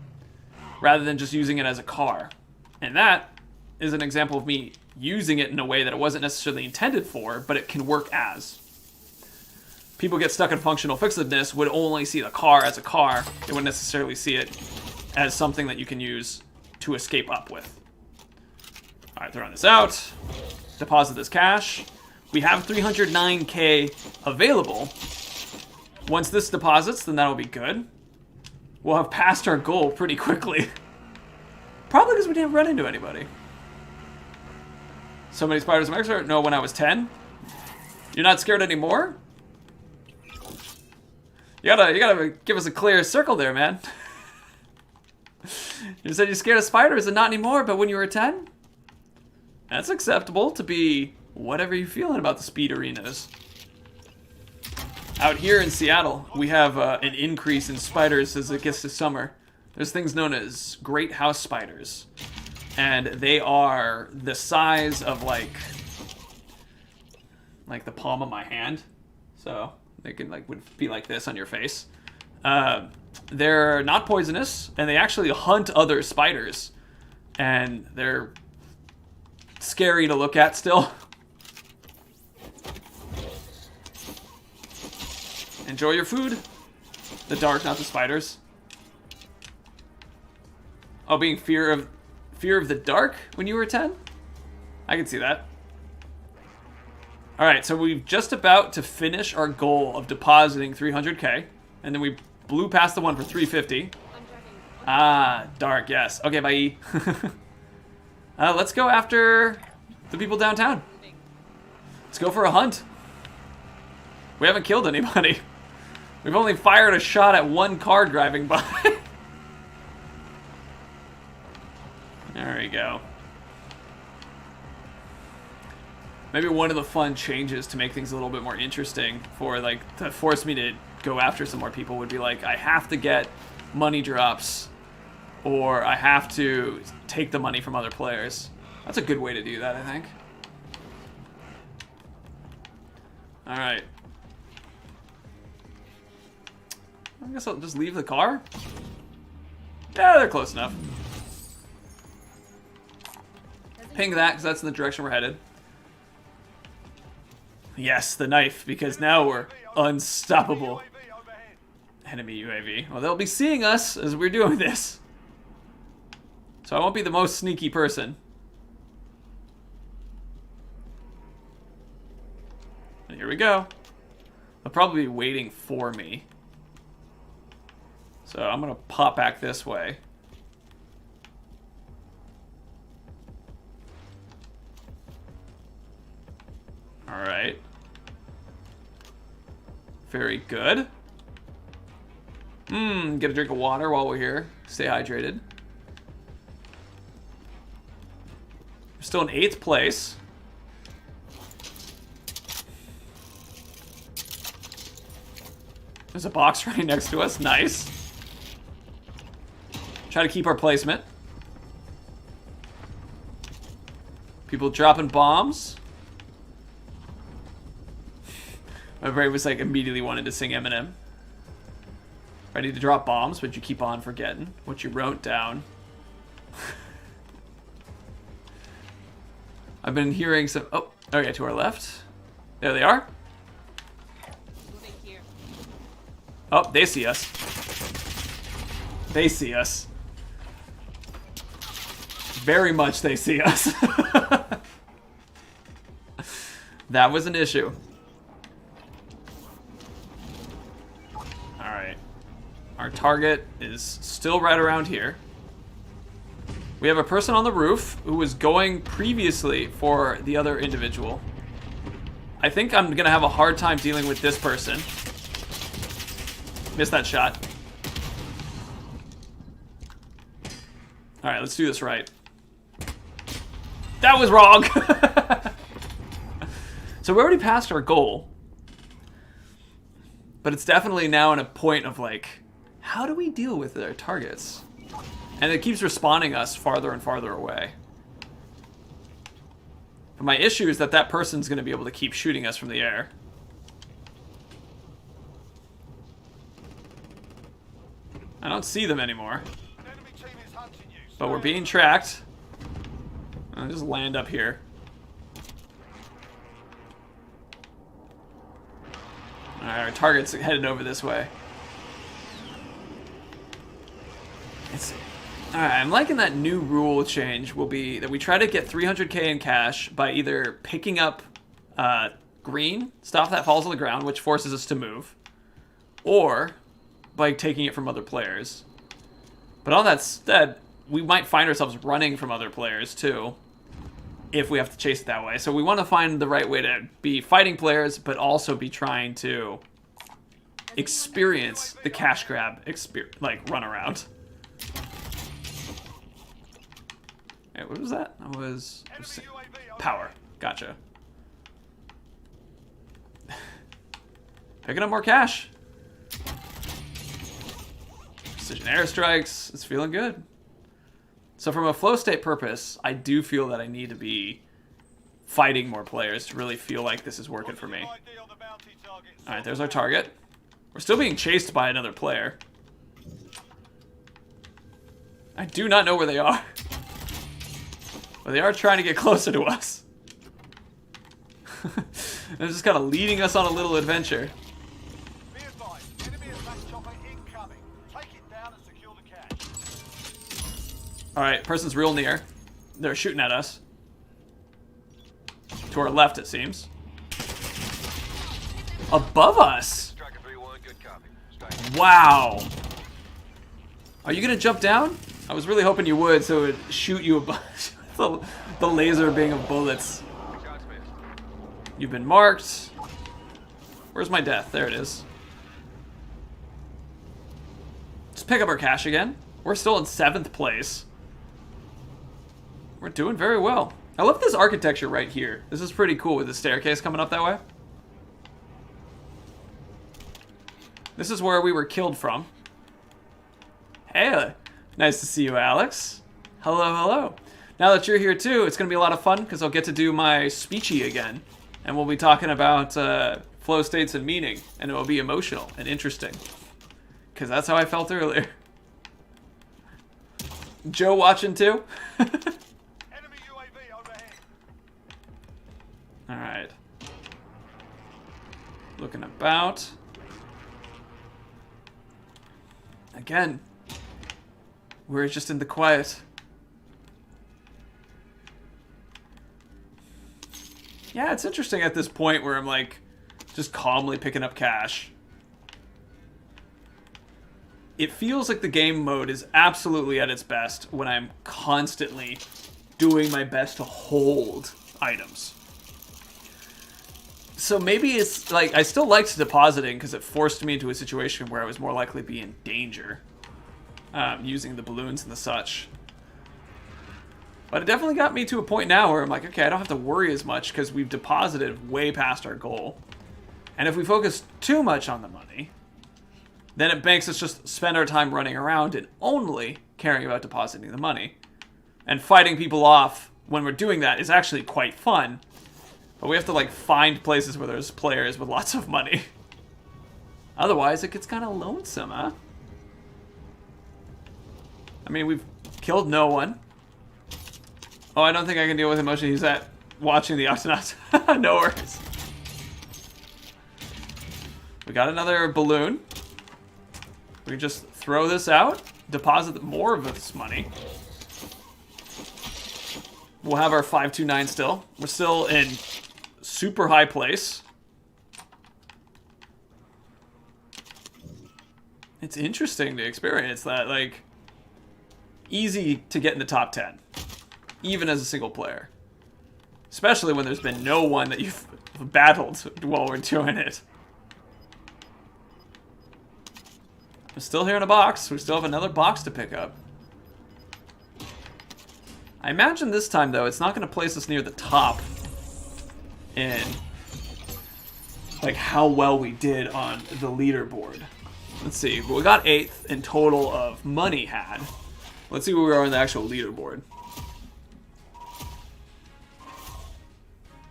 rather than just using it as a car. And that is an example of me using it in a way that it wasn't necessarily intended for, but it can work as. People get stuck in functional fixedness would only see the car as a car. They wouldn't necessarily see it as something that you can use to escape up with. Alright, throwing this out. Deposit this cash. We have 309k available. Once this deposits, then that'll be good. We'll have passed our goal pretty quickly. Probably because we didn't run into anybody. So many spiders in Mexico? No, when I was 10. You're not scared anymore? You gotta give us a clear circle there, man. You said you're scared of spiders and not anymore, but when you were 10? That's acceptable to be whatever you're feeling about the speed arenas. Out here in Seattle, we have an increase in spiders as it gets to summer. There's things known as great house spiders. And they are the size of like the palm of my hand. So they can would be like this on your face. They're not poisonous, and they actually hunt other spiders. And they're scary to look at still. Enjoy your food. The dark, not the spiders. Oh, being fear of the dark when you were 10? I can see that. Alright, so we're just about to finish our goal of depositing 300k. And then we blew past the one for 350. Ah, dark, yes. Okay, bye. Let's go after the people downtown. Let's go for a hunt. We haven't killed anybody. We've only fired a shot at one car driving by. There we go. Maybe one of the fun changes to make things a little bit more interesting to force me to go after some more people would be I have to get money drops or I have to take the money from other players. That's a good way to do that, I think. Alright. I guess I'll just leave the car. Yeah, they're close enough. Ping that, because that's in the direction we're headed. Yes, the knife, because now we're unstoppable. Enemy UAV. Well, they'll be seeing us as we're doing this. So I won't be the most sneaky person. And here we go. They'll probably be waiting for me. So I'm going to pop back this way. Alright. Very good. Get a drink of water while we're here. Stay hydrated. We're still in 8th place. There's a box right next to us. Nice. Try to keep our placement. People dropping bombs. My brain was like immediately wanted to sing Eminem. Ready to drop bombs, but you keep on forgetting what you wrote down. I've been hearing some... Oh, okay, to our left. There they are. Moving here. Oh, they see us. They see us. Very much they see us. That was an issue. Alright. Our target is still right around here. We have a person on the roof who was going previously for the other individual. I think I'm going to have a hard time dealing with this person. Missed that shot. Alright, let's do this right. That was wrong! So we already passed our goal. But it's definitely now in a point of like, how do we deal with their targets? And it keeps respawning us farther and farther away. But my issue is that that person's going to be able to keep shooting us from the air. I don't see them anymore. But we're being tracked. I'll just land up here. Alright, our target's headed over this way. Alright, I'm liking that new rule change will be that we try to get 300k in cash by either picking up green, stuff that falls on the ground, which forces us to move, or by taking it from other players. But on that said, we might find ourselves running from other players too, if we have to chase it that way. So we want to find the right way to be fighting players, but also be trying to experience the cash grab, like run around. Hey, what was that? That was power. Gotcha. Picking up more cash. Precision airstrikes. It's feeling good. So from a flow state purpose, I do feel that I need to be fighting more players to really feel like this is working for me. Alright, there's our target. We're still being chased by another player. I do not know where they are. But they are trying to get closer to us. They're just kind of leading us on a little adventure. Alright, person's real near. They're shooting at us. To our left, it seems. Above us? Wow. Are you gonna jump down? I was really hoping you would, so it would shoot you above. The laser being of bullets. You've been marked. Where's my death? There it is. Let's pick up our cash again. We're still in 7th place. We're doing very well. I love this architecture right here. This is pretty cool with the staircase coming up that way. This is where we were killed from. Hey, nice to see you, Alex. Hello, hello. Now that you're here too, it's going to be a lot of fun because I'll get to do my speechy again. And we'll be talking about flow states and meaning. And it will be emotional and interesting. Because that's how I felt earlier. Joe watching too? Alright. Looking about. Again. We're just in the quiet. Yeah, it's interesting at this point where I'm like just calmly picking up cash. It feels like the game mode is absolutely at its best when I'm constantly doing my best to hold items. So maybe it's like, I still liked depositing because it forced me into a situation where I was more likely to be in danger using the balloons and the such. But it definitely got me to a point now where I'm like, okay, I don't have to worry as much because we've deposited way past our goal. And if we focus too much on the money, then it makes us just spend our time running around and only caring about depositing the money. And fighting people off when we're doing that is actually quite fun. But we have to, like, find places where there's players with lots of money. Otherwise, it gets kind of lonesome, huh? I mean, we've killed no one. Oh, I don't think I can deal with emotion. He's at watching the Octonauts. No worries. We got another balloon. We just throw this out, deposit more of this money. We'll have our 529 still. We're still in super high place. It's interesting to experience that, like, easy to get in the top 10, even as a single player. Especially when there's been no one that you've battled while we're doing it. We're still here in a box. We still have another box to pick up. I imagine this time, though, it's not going to place us near the top in, like, how well we did on the leaderboard. Let's see. We got 8th in total of money had. Let's see where we are on the actual leaderboard.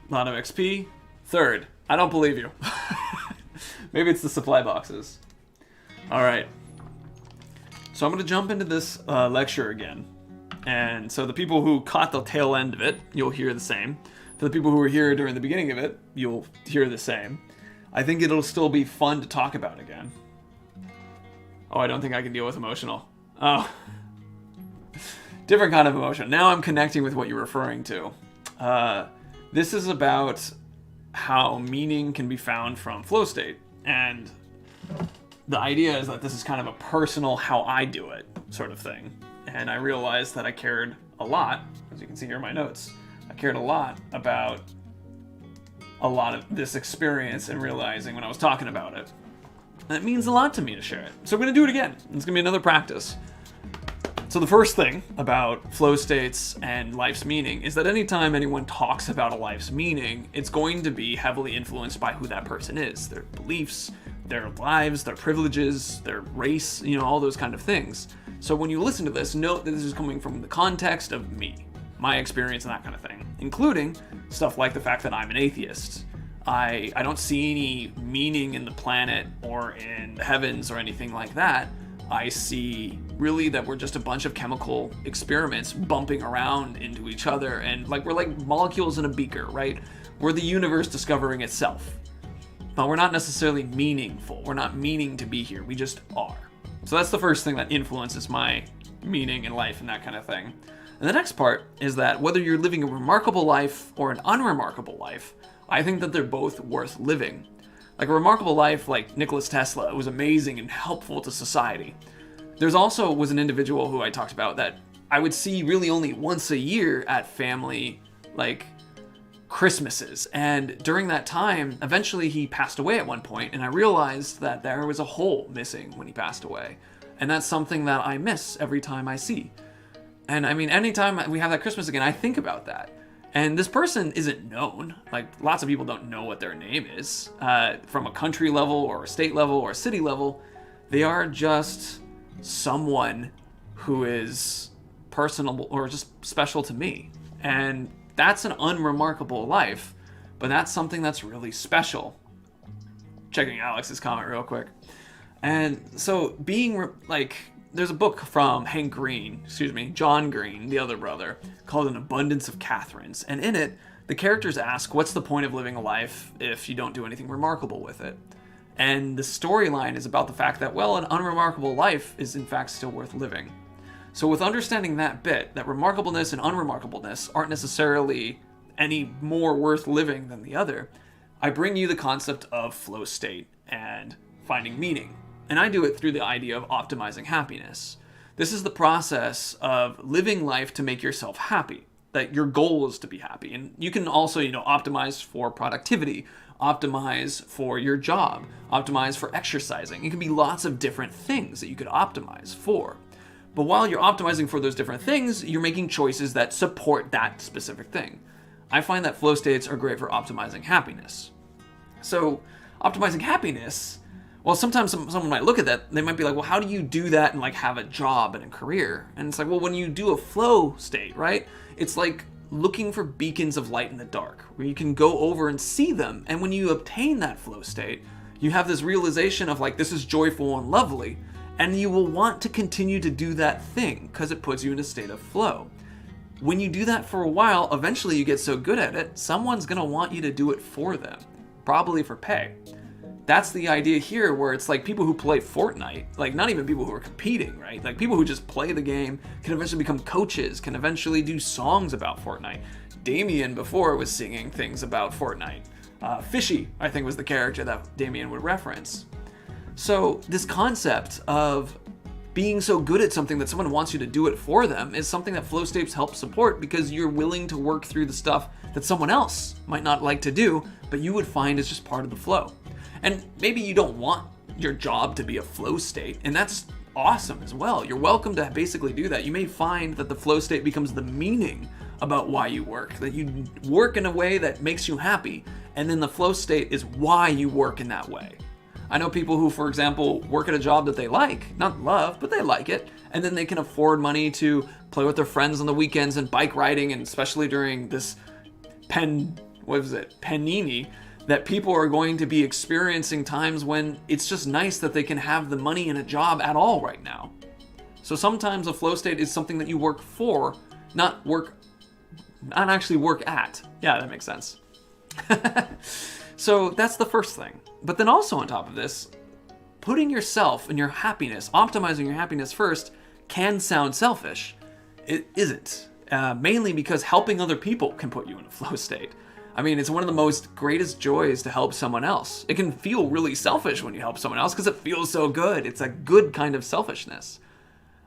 A lot of XP. 3rd. I don't believe you. Maybe it's the supply boxes. Alright. So I'm going to jump into this lecture again. And so the people who caught the tail end of it, you'll hear the same. For the people who were here during the beginning of it, you'll hear the same. I think it'll still be fun to talk about again. Oh, I don't think I can deal with emotional. Oh. Different kind of emotion. Now I'm connecting with what you're referring to. This is about how meaning can be found from flow state. And the idea is that this is kind of a personal how I do it sort of thing. And I realized that I cared a lot, as you can see here in my notes, I cared a lot about a lot of this experience and realizing when I was talking about it. And it means a lot to me to share it. So I'm going to do it again. It's going to be another practice. So the first thing about flow states and life's meaning is that anytime anyone talks about a life's meaning, it's going to be heavily influenced by who that person is, their beliefs, their lives, their privileges, their race, you know, all those kind of things. So when you listen to this, note that this is coming from the context of me, my experience and that kind of thing, including stuff like the fact that I'm an atheist. I don't see any meaning in the planet or in the heavens or anything like that. I see really that we're just a bunch of chemical experiments bumping around into each other, and like we're like molecules in a beaker, right? We're the universe discovering itself. But we're not necessarily meaningful. We're not meaning to be here. We just are. So that's the first thing that influences my meaning in life and that kind of thing. And the next part is that whether you're living a remarkable life or an unremarkable life, I think that they're both worth living. Like a remarkable life like Nikola Tesla was amazing and helpful to society. There's also was an individual who I talked about that I would see really only once a year at family, like, Christmases. And during that time, eventually he passed away at one point, and I realized that there was a hole missing when he passed away. And that's something that I miss every time I see. And I mean, anytime we have that Christmas again, I think about that. And this person isn't known. Like, lots of people don't know what their name is. From a country level or a state level or a city level, they are just someone who is personal or just special to me. And that's an unremarkable life, but that's something that's really special. Checking Alex's comment real quick. And so being like, there's a book from John Green, the other brother, called An Abundance of Catherines. And in it, the characters ask, what's the point of living a life if you don't do anything remarkable with it? And the storyline is about the fact that, well, an unremarkable life is in fact still worth living. So with understanding that bit, that remarkableness and unremarkableness aren't necessarily any more worth living than the other, I bring you the concept of flow state and finding meaning. And I do it through the idea of optimizing happiness. This is the process of living life to make yourself happy, that your goal is to be happy. And you can also, optimize for productivity, optimize for your job, optimize for exercising. It can be lots of different things that you could optimize for. But while you're optimizing for those different things, you're making choices that support that specific thing. I find that flow states are great for optimizing happiness. So, optimizing happiness, Well, sometimes someone might look at that, they might be like, well, how do you do that and like have a job and a career? And it's like, well, when you do a flow state, right? It's like looking for beacons of light in the dark, where you can go over and see them. And when you obtain that flow state, you have this realization of like, this is joyful and lovely. And you will want to continue to do that thing because it puts you in a state of flow. When you do that for a while, eventually you get so good at it, someone's going to want you to do it for them, probably for pay. That's the idea here, where it's like people who play Fortnite, like not even people who are competing, right? Like people who just play the game can eventually become coaches, can eventually do songs about Fortnite. Damien before was singing things about Fortnite. Fishy, I think, was the character that Damien would reference. So this concept of being so good at something that someone wants you to do it for them is something that flow states help support, because you're willing to work through the stuff that someone else might not like to do, but you would find is just part of the flow. And maybe you don't want your job to be a flow state, and that's awesome as well. You're welcome to basically do that. You may find that the flow state becomes the meaning about why you work, that you work in a way that makes you happy, and then the flow state is why you work in that way. I know people who, for example, work at a job that they like, not love, but they like it, and then they can afford money to play with their friends on the weekends and bike riding, and especially during this panini, that people are going to be experiencing times when it's just nice that they can have the money in a job at all right now. So sometimes a flow state is something that you work for, not actually work at. Yeah, that makes sense. So that's the first thing. But then also on top of this, putting yourself and your happiness, optimizing your happiness first, can sound selfish. It isn't. Mainly because helping other people can put you in a flow state. I mean, it's one of the most greatest joys to help someone else. It can feel really selfish when you help someone else because it feels so good. It's a good kind of selfishness.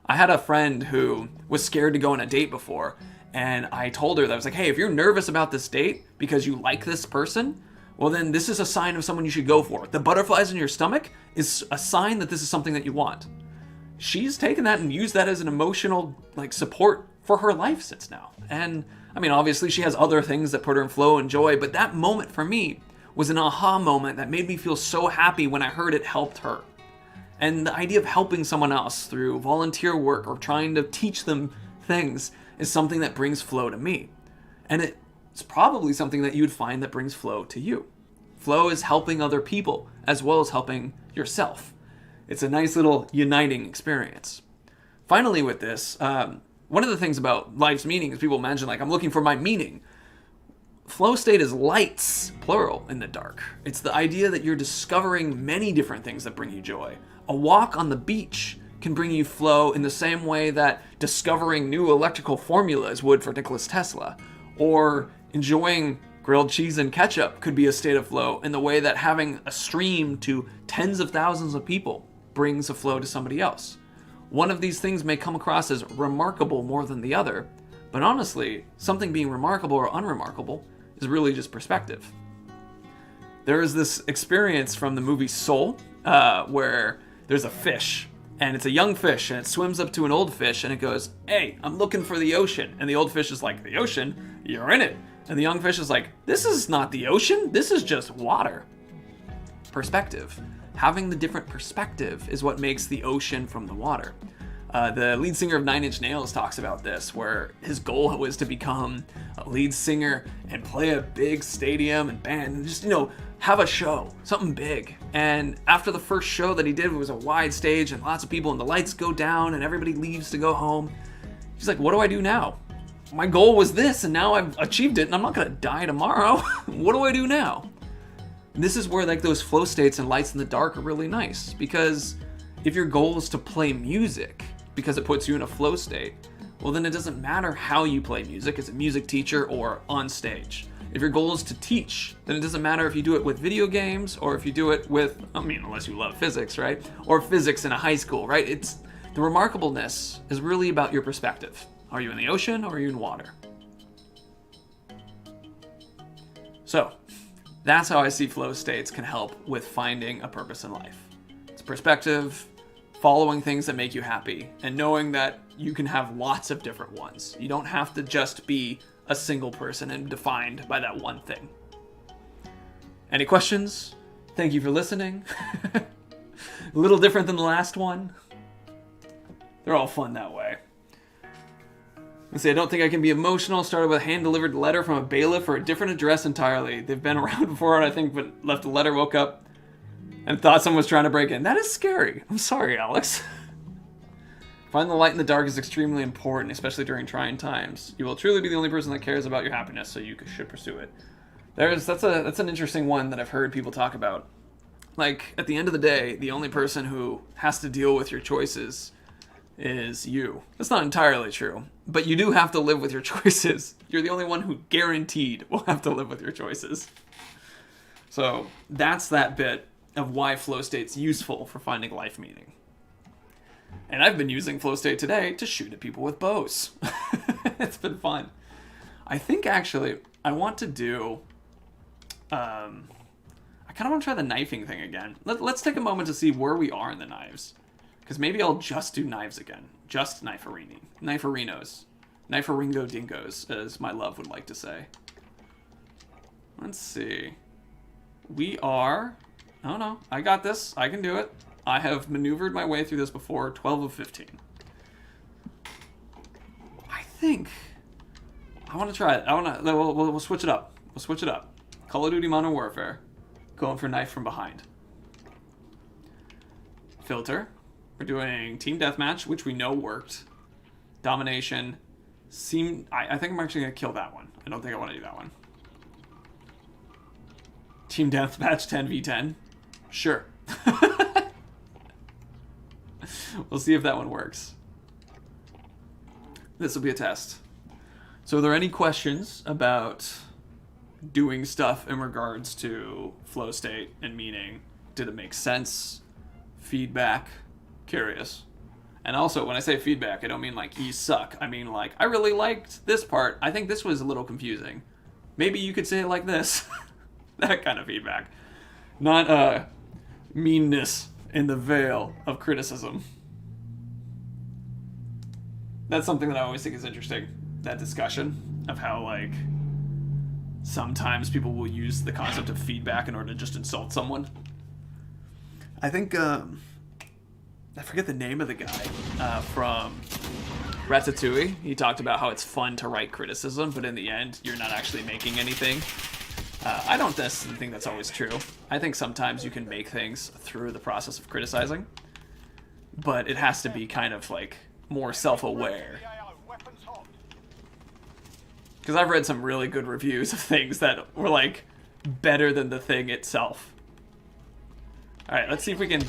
I had a friend who was scared to go on a date before, and I told her that I was like, hey, if you're nervous about this date because you like this person, well then this is a sign of someone you should go for. The butterflies in your stomach is a sign that this is something that you want. She's taken that and used that as an emotional support for her life since now. And I mean, obviously she has other things that put her in flow and joy, but that moment for me was an aha moment that made me feel so happy when I heard it helped her. And the idea of helping someone else through volunteer work or trying to teach them things is something that brings flow to me. And it's probably something that you'd find that brings flow to you. Flow is helping other people as well as helping yourself. It's a nice little uniting experience. Finally with this, one of the things about life's meaning is people imagine I'm looking for my meaning. Flow state is lights, plural, in the dark. It's the idea that you're discovering many different things that bring you joy. A walk on the beach can bring you flow in the same way that discovering new electrical formulas would for Nikola Tesla. Or enjoying grilled cheese and ketchup could be a state of flow in the way that having a stream to tens of thousands of people brings a flow to somebody else. One of these things may come across as remarkable more than the other, but honestly, something being remarkable or unremarkable is really just perspective. There is this experience from the movie Soul, where there's a fish, and it's a young fish, and it swims up to an old fish, and it goes, hey, I'm looking for the ocean. And the old fish is like, the ocean? You're in it. And the young fish is like, this is not the ocean, this is just water. Perspective. Having the different perspective is what makes the ocean from the water. The lead singer of 9 Inch Nails talks about this, where his goal was to become a lead singer and play a big stadium and band and just, have a show, something big. And after the first show that he did, it was a wide stage and lots of people and the lights go down and everybody leaves to go home. He's like, what do I do now? My goal was this and now I've achieved it and I'm not gonna die tomorrow. What do I do now? And this is where those flow states and lights in the dark are really nice, because if your goal is to play music because it puts you in a flow state, well then it doesn't matter how you play music as a music teacher or on stage. If your goal is to teach, then it doesn't matter if you do it with video games or if you do it with, unless you love physics, right? Or physics in a high school, right? The remarkableness is really about your perspective. Are you in the ocean or are you in water? So, that's how I see flow states can help with finding a purpose in life. It's perspective, following things that make you happy, and knowing that you can have lots of different ones. You don't have to just be a single person and defined by that one thing. Any questions? Thank you for listening. A little different than the last one. They're all fun that way. I say, I don't think I can be emotional. Started with a hand-delivered letter from a bailiff for a different address entirely. They've been around before, I think, but left a letter, woke up, and thought someone was trying to break in. That is scary. I'm sorry, Alex. Find the light in the dark is extremely important, especially during trying times. You will truly be the only person that cares about your happiness, so you should pursue it. That's an interesting one that I've heard people talk about. Like, at the end of the day, the only person who has to deal with your choices is you. That's not entirely true, but you do have to live with your choices. You're the only one who guaranteed will have to live with your choices. So that's that bit of why flow state's useful for finding life meaning. And I've been using flow state today to shoot at people with bows. It's been fun. I think actually I want to do I kind of want to try the knifing thing again. Let's take a moment to see where we are in the knives. Because maybe I'll just do knives again. Just kniferinos. Kniferingo dingoes, as my love would like to say. Let's see. We are... Oh no, I got this. I can do it. I have maneuvered my way through this before. 12 of 15. I think... I want to try it. We'll switch it up. We'll switch it up. Call of Duty Modern Warfare. Going for knife from behind. Filter. We're doing Team Deathmatch, which we know worked. Domination. I think I'm actually going to kill that one. I don't think I want to do that one. Team Deathmatch 10v10. Sure. We'll see if that one works. This will be a test. So are there any questions about doing stuff in regards to flow state and meaning? Did it make sense? Feedback? Curious. And also, when I say feedback, I don't mean like, you suck. I mean like, I really liked this part. I think this was a little confusing. Maybe you could say it like this. That kind of feedback. Not meanness in the veil of criticism. That's something that I always think is interesting. That discussion of how like sometimes people will use the concept of feedback in order to just insult someone. I think I forget the name of the guy from Ratatouille. He talked about how it's fun to write criticism, but in the end, you're not actually making anything. I don't necessarily think that's always true. I think sometimes you can make things through the process of criticizing, but it has to be kind of like more self-aware. Because I've read some really good reviews of things that were like better than the thing itself. Alright, let's see if we can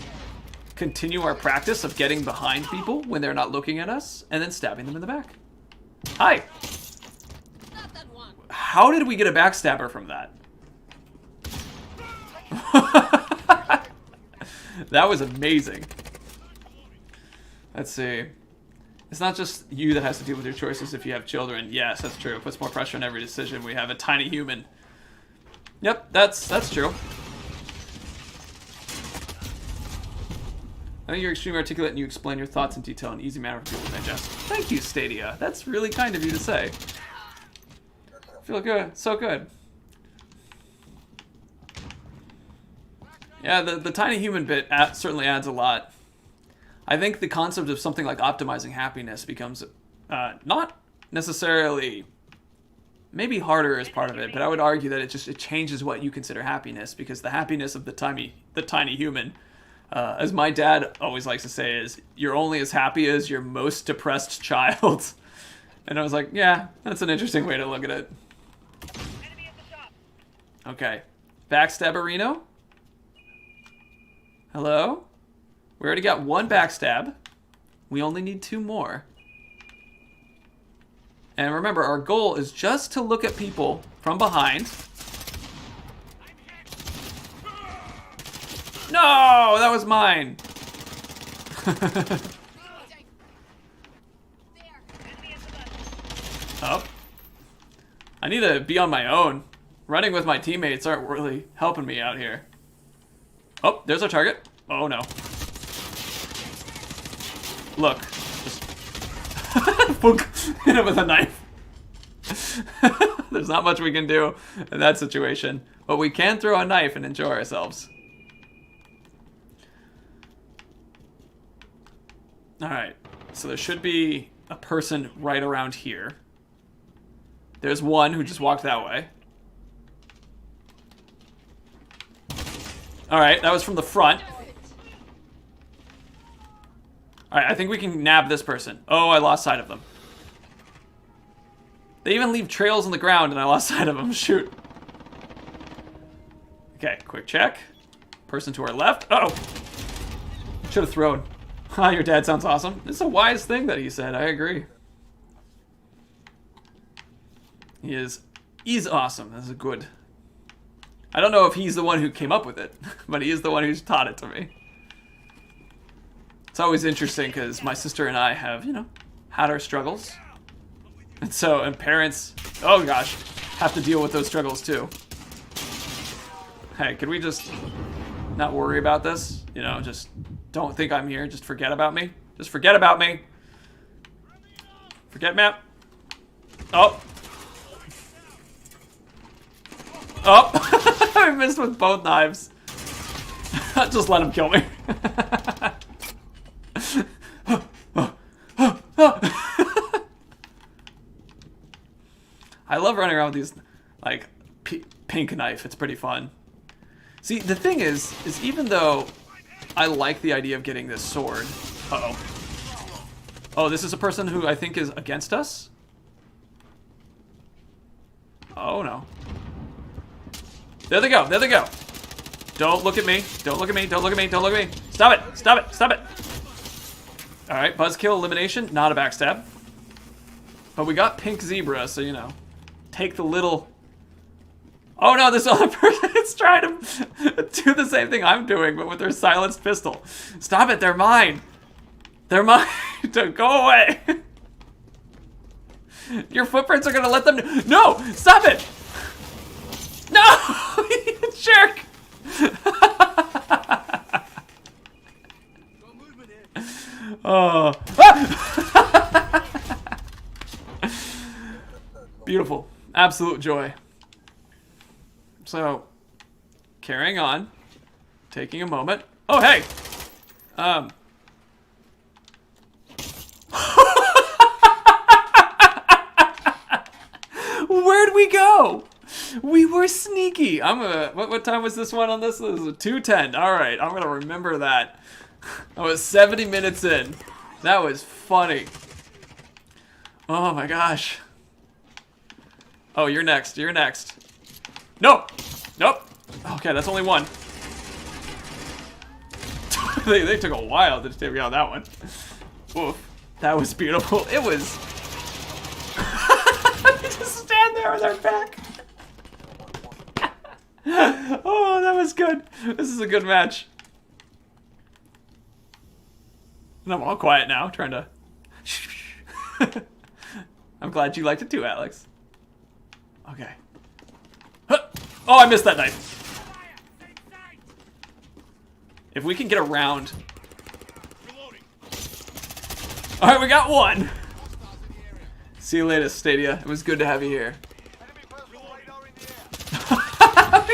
continue our practice of getting behind people when they're not looking at us, and then stabbing them in the back. Hi! How did we get a backstabber from that? That was amazing. Let's see. It's not just you that has to deal with your choices if you have children. Yes, that's true. It puts more pressure on every decision. We have a tiny human. Yep, that's true. I think you're extremely articulate and you explain your thoughts in detail in an easy manner for people to digest. Thank you, Stadia. That's really kind of you to say. I feel good. So good. Yeah, the tiny human bit certainly adds a lot. I think the concept of something like optimizing happiness becomes not necessarily... maybe harder as part of it, but I would argue that it changes what you consider happiness, because the happiness of the tiny human... as my dad always likes to say, is you're only as happy as your most depressed child. And I was like, yeah, that's an interesting way to look at it. Okay. Backstabberino? Hello? We already got one backstab. We only need 2 more. And remember, our goal is just to look at people from behind. No, that was mine. Oh. I need to be on my own. Running with my teammates aren't really helping me out here. Oh, there's our target. Oh no. Look. Just hit him with a knife. There's not much we can do in that situation. But we can throw a knife and enjoy ourselves. Alright, so there should be a person right around here. There's one who just walked that way. Alright, that was from the front. Alright, I think we can nab this person. Oh, I lost sight of them. They even leave trails on the ground and I lost sight of them. Shoot. Okay, quick check. Person to our left. Uh oh! Should have thrown. Ha, your dad sounds awesome. It's a wise thing that he said. I agree. He's awesome. This is good. I don't know if he's the one who came up with it, but he is the one who's taught it to me. It's always interesting because my sister and I have, you know, had our struggles. And parents, oh gosh, have to deal with those struggles too. Hey, could we just not worry about this? You know, just don't think I'm here. Just forget about me. Just forget about me. Forget map. Oh. Oh. I missed with both knives. Just let him kill me. I love running around with these, like, pink knife. It's pretty fun. See, the thing is even though I like the idea of getting this sword... Uh-oh. Oh, this is a person who I think is against us? Oh, no. There they go. There they go. Don't look at me. Don't look at me. Don't look at me. Don't look at me. Stop it. Stop it. Stop it. All right, buzzkill elimination. Not a backstab. But we got pink zebra, so, you know. Take the little... Oh no, this other person is trying to do the same thing I'm doing, but with their silenced pistol. Stop it, they're mine. They're mine. Don't go away. Your footprints are gonna let them... No, stop it. No, you jerk. Oh. Beautiful. Absolute joy. So, carrying on, taking a moment. Oh, hey! Where'd we go? We were sneaky. What time was this one on this? This was a 2:10. All right, I'm gonna remember that. I was 70 minutes in. That was funny. Oh my gosh. Oh, you're next. You're next. Nope. Nope. Okay, that's only one. they took a while to take me out that one. Oof. That was beautiful. It was... They just stand there with their back. Oh, that was good. This is a good match. And I'm all quiet now, trying to... I'm glad you liked it too, Alex. Okay. Huh. Oh, I missed that knife. If we can get around... Alright, we got one. See you later, Stadia. It was good to have you here.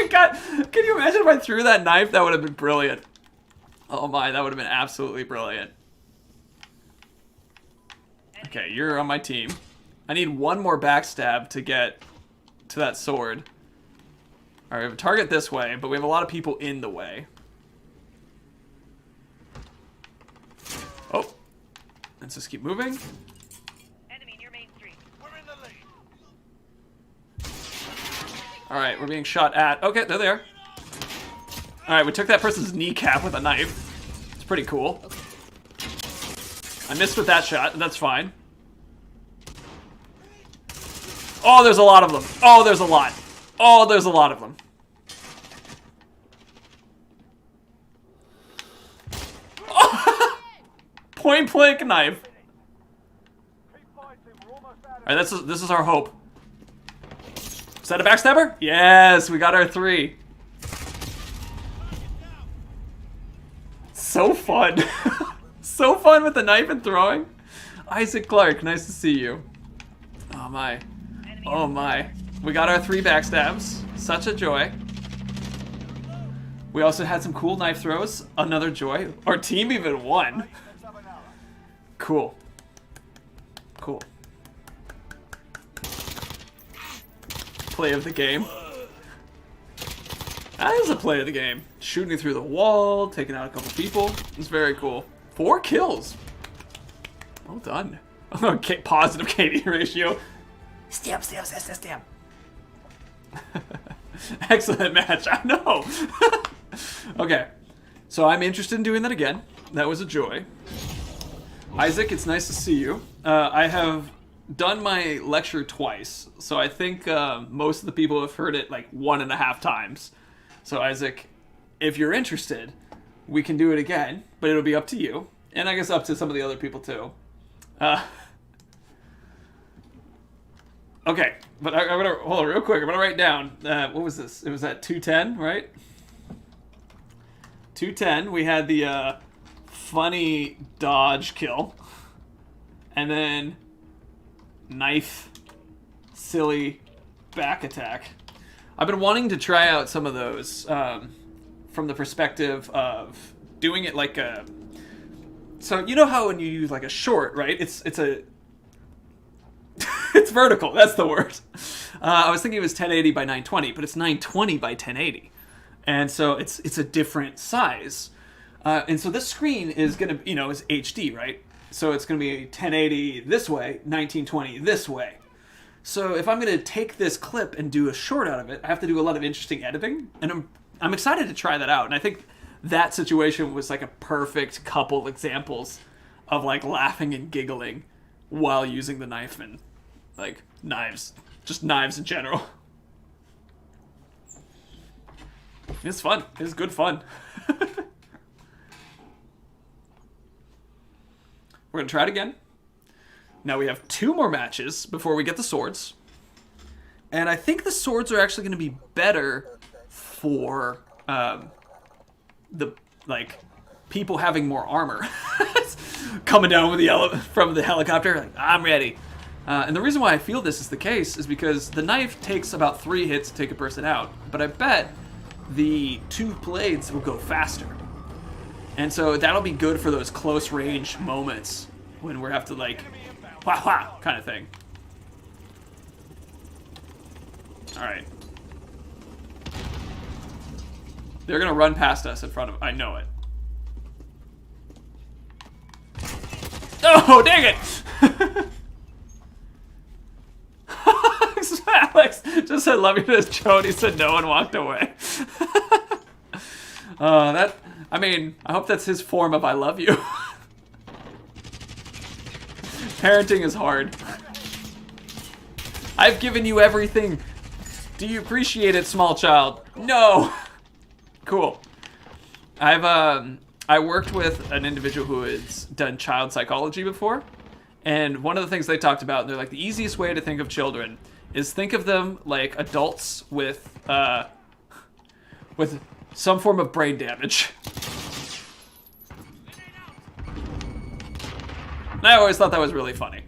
God, can you imagine if I threw that knife? That would have been brilliant. Oh my, that would have been absolutely brilliant. Okay, you're on my team. I need one more backstab to get to that sword. All right, we have a target this way, but we have a lot of people in the way. Oh, let's just keep moving. Enemy near Main Street. We're in the lead. All right, we're being shot at. Okay, they're there. All right, we took that person's kneecap with a knife. It's pretty cool. I missed with that shot, and that's fine. Oh, there's a lot of them. Oh, there's a lot. Oh, there's a lot of them. Point blank knife. Alright, this is our hope. Is that a backstabber? Yes, we got our 3. So fun. So fun with the knife and throwing. Isaac Clark, nice to see you. Oh my. Oh my. We got our 3 backstabs. Such a joy. We also had some cool knife throws. Another joy. Our team even won. Cool. Cool. Play of the game. That is a play of the game. Shooting through the wall, taking out a couple people. It's very cool. 4 kills. Well done. Okay, positive KD ratio. Stamp. Excellent match. I know. Okay. So I'm interested in doing that again. That was a joy. Isaac, it's nice to see you. I have done my lecture twice, so I think most of the people have heard it like 1.5 times. So Isaac, if you're interested, we can do it again, but it'll be up to you. And I guess up to some of the other people too. Okay, but I'm gonna hold on real quick. I'm gonna write down what was this? It was at 210, right? 210. We had the funny dodge kill, and then knife, silly back attack. I've been wanting to try out some of those from the perspective of doing it like a. So you know how when you use like a short, right? It's a. It's vertical. That's the word. I was thinking it was 1080 by 920, but it's 920 by 1080, and so it's a different size. And so this screen is gonna, is HD, right? So it's gonna be 1080 this way, 1920 this way. So if I'm gonna take this clip and do a short out of it, I have to do a lot of interesting editing, and I'm excited to try that out. And I think that situation was like a perfect couple examples of like laughing and giggling while using the knife and like knives, just knives in general. It's fun. It's good fun. We're going to try it again. Now we have 2 more matches before we get the swords. And I think the swords are actually going to be better for the people having more armor. Coming down with from the helicopter, like, I'm ready. And the reason why I feel this is the case is because the knife takes about 3 hits to take a person out. But I bet the 2 blades will go faster. And so that'll be good for those close range moments when we have to like, wah wah kind of thing. All right. They're gonna run past us in front of. I know it. Oh, dang it! Alex just said love you to his Joe and he said no and walked away. I mean, I hope that's his form of I love you. Parenting is hard. I've given you everything. Do you appreciate it, small child? No. Cool. I worked with an individual who has done child psychology before, and one of the things they talked about, they're like, the easiest way to think of children is think of them like adults with some form of brain damage. And I always thought that was really funny.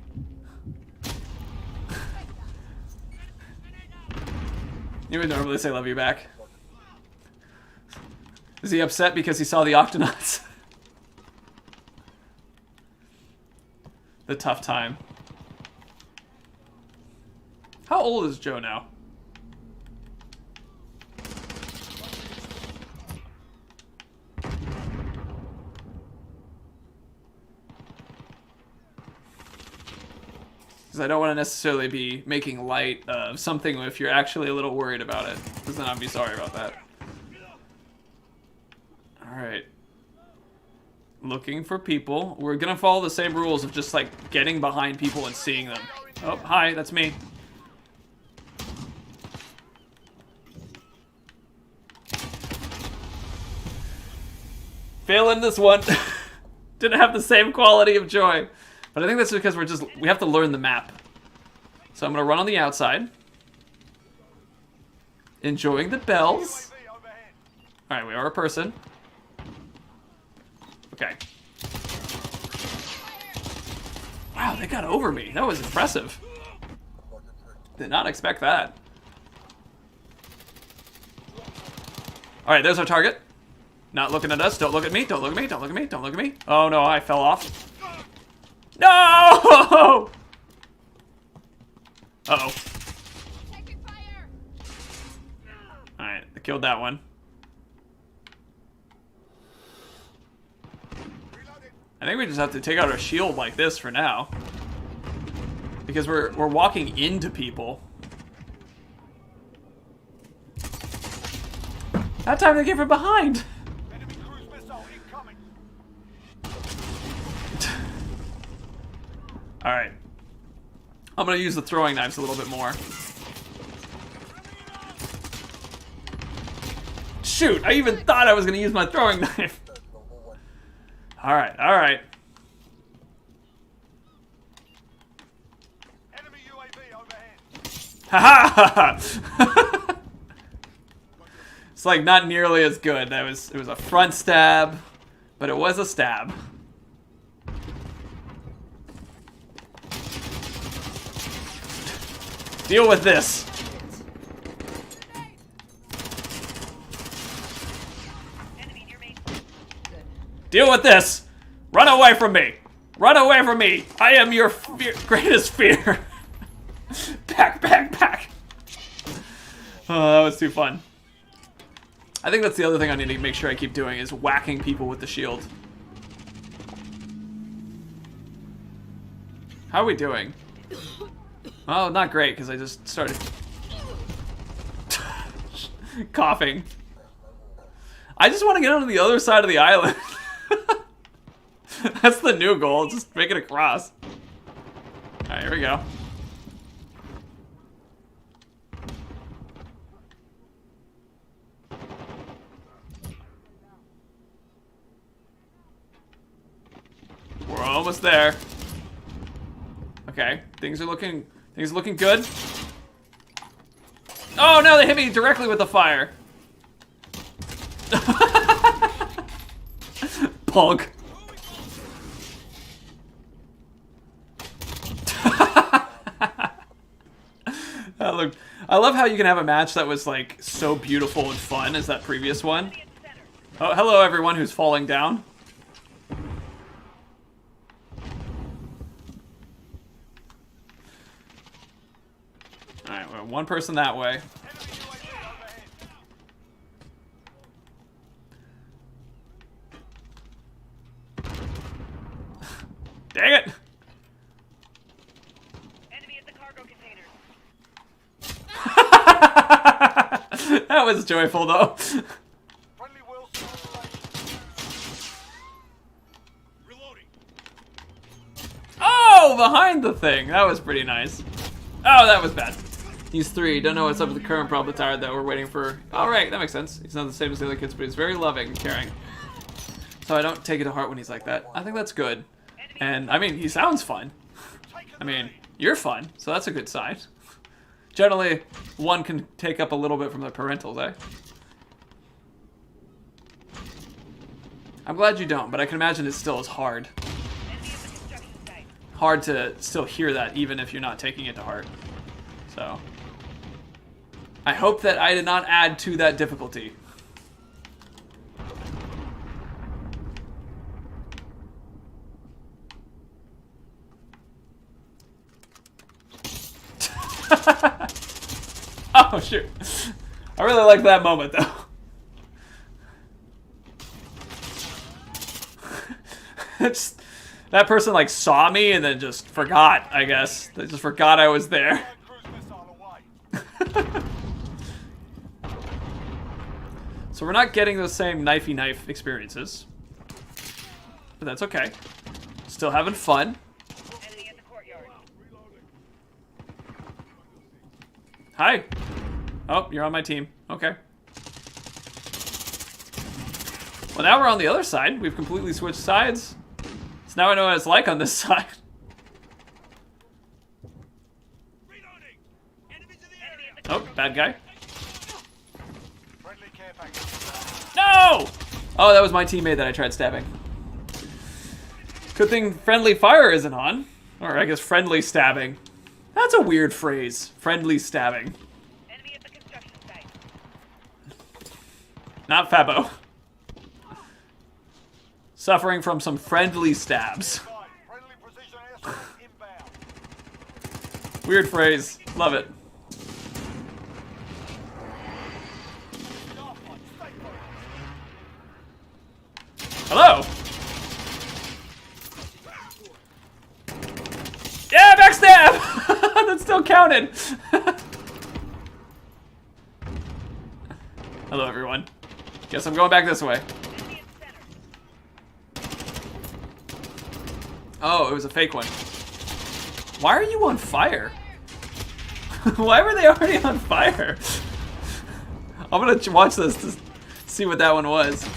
You would normally say love you back. Is he upset because he saw the Octonauts? The tough time. How old is Joe now? Because I don't want to necessarily be making light of something if you're actually a little worried about it. Because then I'd be sorry about that. Alright. Looking for people. We're gonna follow the same rules of just like getting behind people and seeing them. Oh, hi, that's me. Failing this one. Didn't have the same quality of joy. But I think that's because we have to learn the map. So I'm gonna run on the outside. Enjoying the bells. Alright, we are a person. Okay. Wow, they got over me. That was impressive. Did not expect that. Alright, there's our target. Not looking at us. Don't look at me. Don't look at me. Don't look at me. Don't look at me. Oh no, I fell off. No! Uh-oh. Alright, I killed that one. I think we just have to take out our shield like this for now. Because we're walking into people. That time they came from behind. Enemy cruise missile incoming. Alright. I'm gonna use the throwing knives a little bit more. Shoot, I even thought I was gonna use my throwing knife. Alright, alright. Enemy UAV overhead. Haha! It's like not nearly as good. It was a front stab, but it was a stab. Deal with this. Enemy near main. Deal with this. Run away from me. Run away from me. I am your greatest fear. Back, back, back. Oh, that was too fun. I think that's the other thing I need to make sure I keep doing is whacking people with the shield. How are we doing? Oh, not great, because I just started coughing. I just want to get onto the other side of the island. That's the new goal, just make it across. Alright, here we go. We're almost there. Okay, things are looking good. Oh no, they hit me directly with the fire. Punk. Look, I love how you can have a match that was like so beautiful and fun as that previous one. Oh, hello everyone who's falling down. Alright, well, one person that way. Dang it! Enemy at the cargo container. That was joyful though. Friendly Wilson on reloading. Oh, behind the thing. That was pretty nice. Oh, that was bad. He's 3. Don't know what's up with the current proletariat that we're waiting for. Alright, that makes sense. He's not the same as the other kids, but he's very loving and caring. So I don't take it to heart when he's like that. I think that's good. And, I mean, he sounds fun. I mean, you're fun, so that's a good sign. Generally, one can take up a little bit from the parentals, eh? I'm glad you don't, but I can imagine it still is hard. Enemy at the construction site. Hard to still hear that, even if you're not taking it to heart. So, I hope that I did not add to that difficulty. Oh, shoot. I really like that moment, though. That person, like, saw me and then just forgot, I guess. They just forgot I was there. Cruise missile away. So we're not getting those same knifey knife experiences. But that's okay. Still having fun. Enemy at the courtyard. Hi. Oh, you're on my team. Okay. Well, now we're on the other side. We've completely switched sides. So now I know what it's like on this side. Reloading. Enemies in the Enemy area. at the Oh, bad guy. Friendly care package. No! Oh, that was my teammate that I tried stabbing. Good thing friendly fire isn't on. Or I guess friendly stabbing. That's a weird phrase. Friendly stabbing. enemy at the construction site. Not Fabo. Suffering from some friendly stabs. Friendly precision Weird phrase. Love it. Hello. Yeah, backstab. That still counted. Hello, everyone. Guess I'm going back this way. Enemy at the center. Oh, it was a fake one. Why are you on fire? Why were they already on fire? I'm gonna watch this to see what that one was.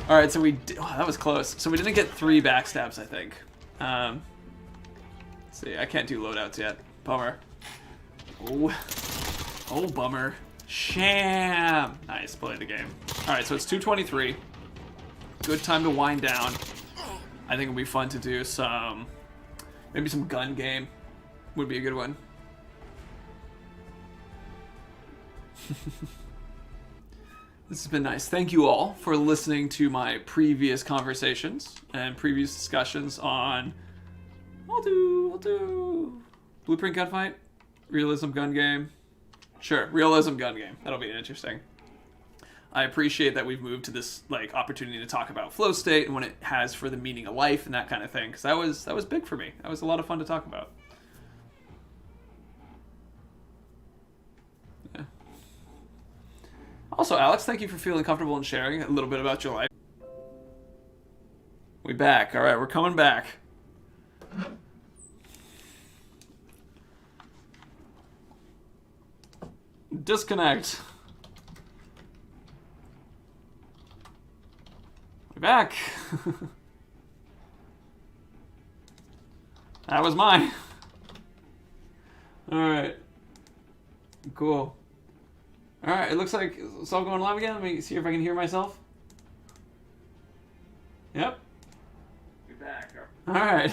All right, so oh, that was close. So we didn't get 3 backstabs, I think. Let's see, I can't do loadouts yet. Bummer. Oh, bummer. Sham. Nice, play the game. All right, so it's 2:23. Good time to wind down. I think it'll be fun to do maybe some gun game. Would be a good one. This has been nice. Thank you all for listening to my previous conversations and previous discussions on I'll do Blueprint Gunfight, Realism Gun Game. Sure, Realism Gun Game. That'll be interesting. I appreciate that we've moved to this like opportunity to talk about flow state and what it has for the meaning of life and that kind of thing, because that was big for me. That was a lot of fun to talk about. Yeah. Also, Alex, thank you for feeling comfortable and sharing a little bit about your life. We back. All right, we're coming back. Disconnect. We're back. That was mine. Alright. Cool. Alright, it looks like it's all going live again. Let me see if I can hear myself. Yep. We're back. Alright.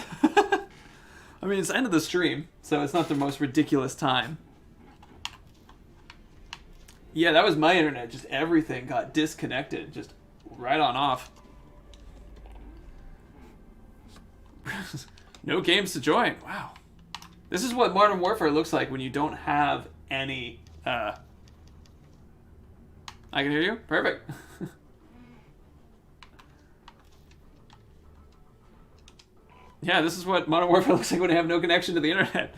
I mean, it's the end of the stream, so it's not the most ridiculous time. Yeah, that was my internet. Just everything got disconnected. Just right on off. No games to join. Wow. This is what Modern Warfare looks like when you don't have any... I can hear you? Perfect. Yeah, this is what Modern Warfare looks like when you have no connection to the internet.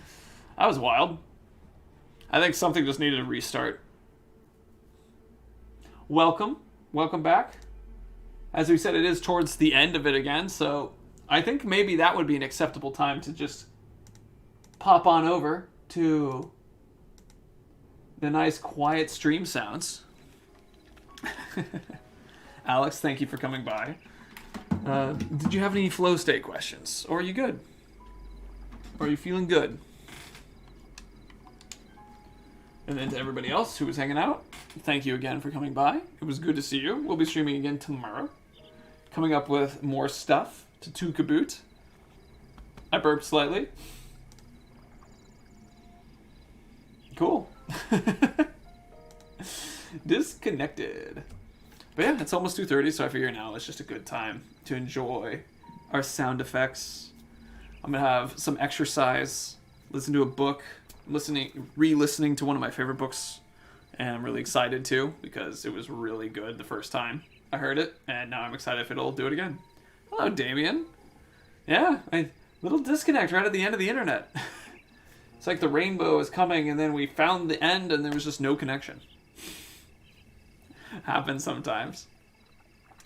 That was wild. I think something just needed a restart. Welcome. Welcome back. As we said, it is towards the end of it again, so I think maybe that would be an acceptable time to just pop on over to the nice quiet stream sounds. Alex, thank you for coming by. Did you have any flow state questions? Or are you good? Or are you feeling good? And then to everybody else who was hanging out, thank you again for coming by. It was good to see you. We'll be streaming again tomorrow. Coming up with more stuff to kaboot. I burped slightly. Cool. Disconnected. But yeah, it's almost 2:30, so I figure now it's just a good time to enjoy our sound effects. I'm gonna have some exercise, listen to a book, re-listening to one of my favorite books, and I'm really excited too because it was really good the first time I heard it, and now I'm excited if it'll do it again. Hello, Damien. Yeah, little disconnect right at the end of the internet. It's like the rainbow is coming, and then we found the end, and there was just no connection. Happens sometimes.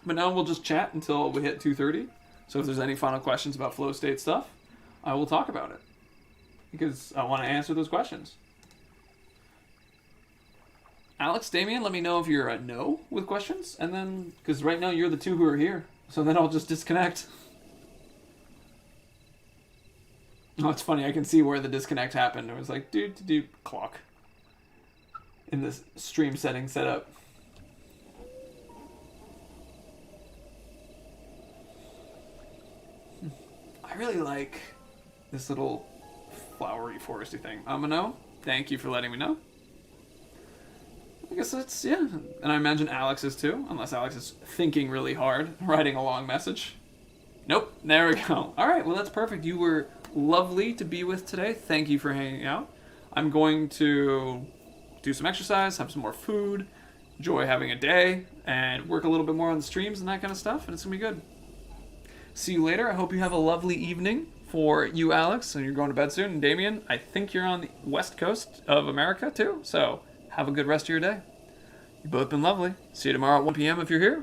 But now we'll just chat until we hit 2:30. So if there's any final questions about flow state stuff, I will talk about it. Because I want to answer those questions. Alex, Damien, let me know if you're a no with questions. And then, because right now you're the two who are here. So then I'll just disconnect. Oh, it's funny. I can see where the disconnect happened. It was like, do clock. In this stream setting setup. I really like this little flowery foresty thing. Amino, thank you for letting me know. I guess that's, yeah. And I imagine Alex is too, unless Alex is thinking really hard, writing a long message. Nope, there we go. All right, well, that's perfect. You were lovely to be with today. Thank you for hanging out. I'm going to do some exercise, have some more food, enjoy having a day, and work a little bit more on the streams and that kind of stuff, and it's going to be good. See you later. I hope you have a lovely evening for you, Alex, and you're going to bed soon. And Damien, I think you're on the west coast of America too, so have a good rest of your day. You've both been lovely. See you tomorrow at 1 p.m. if you're here.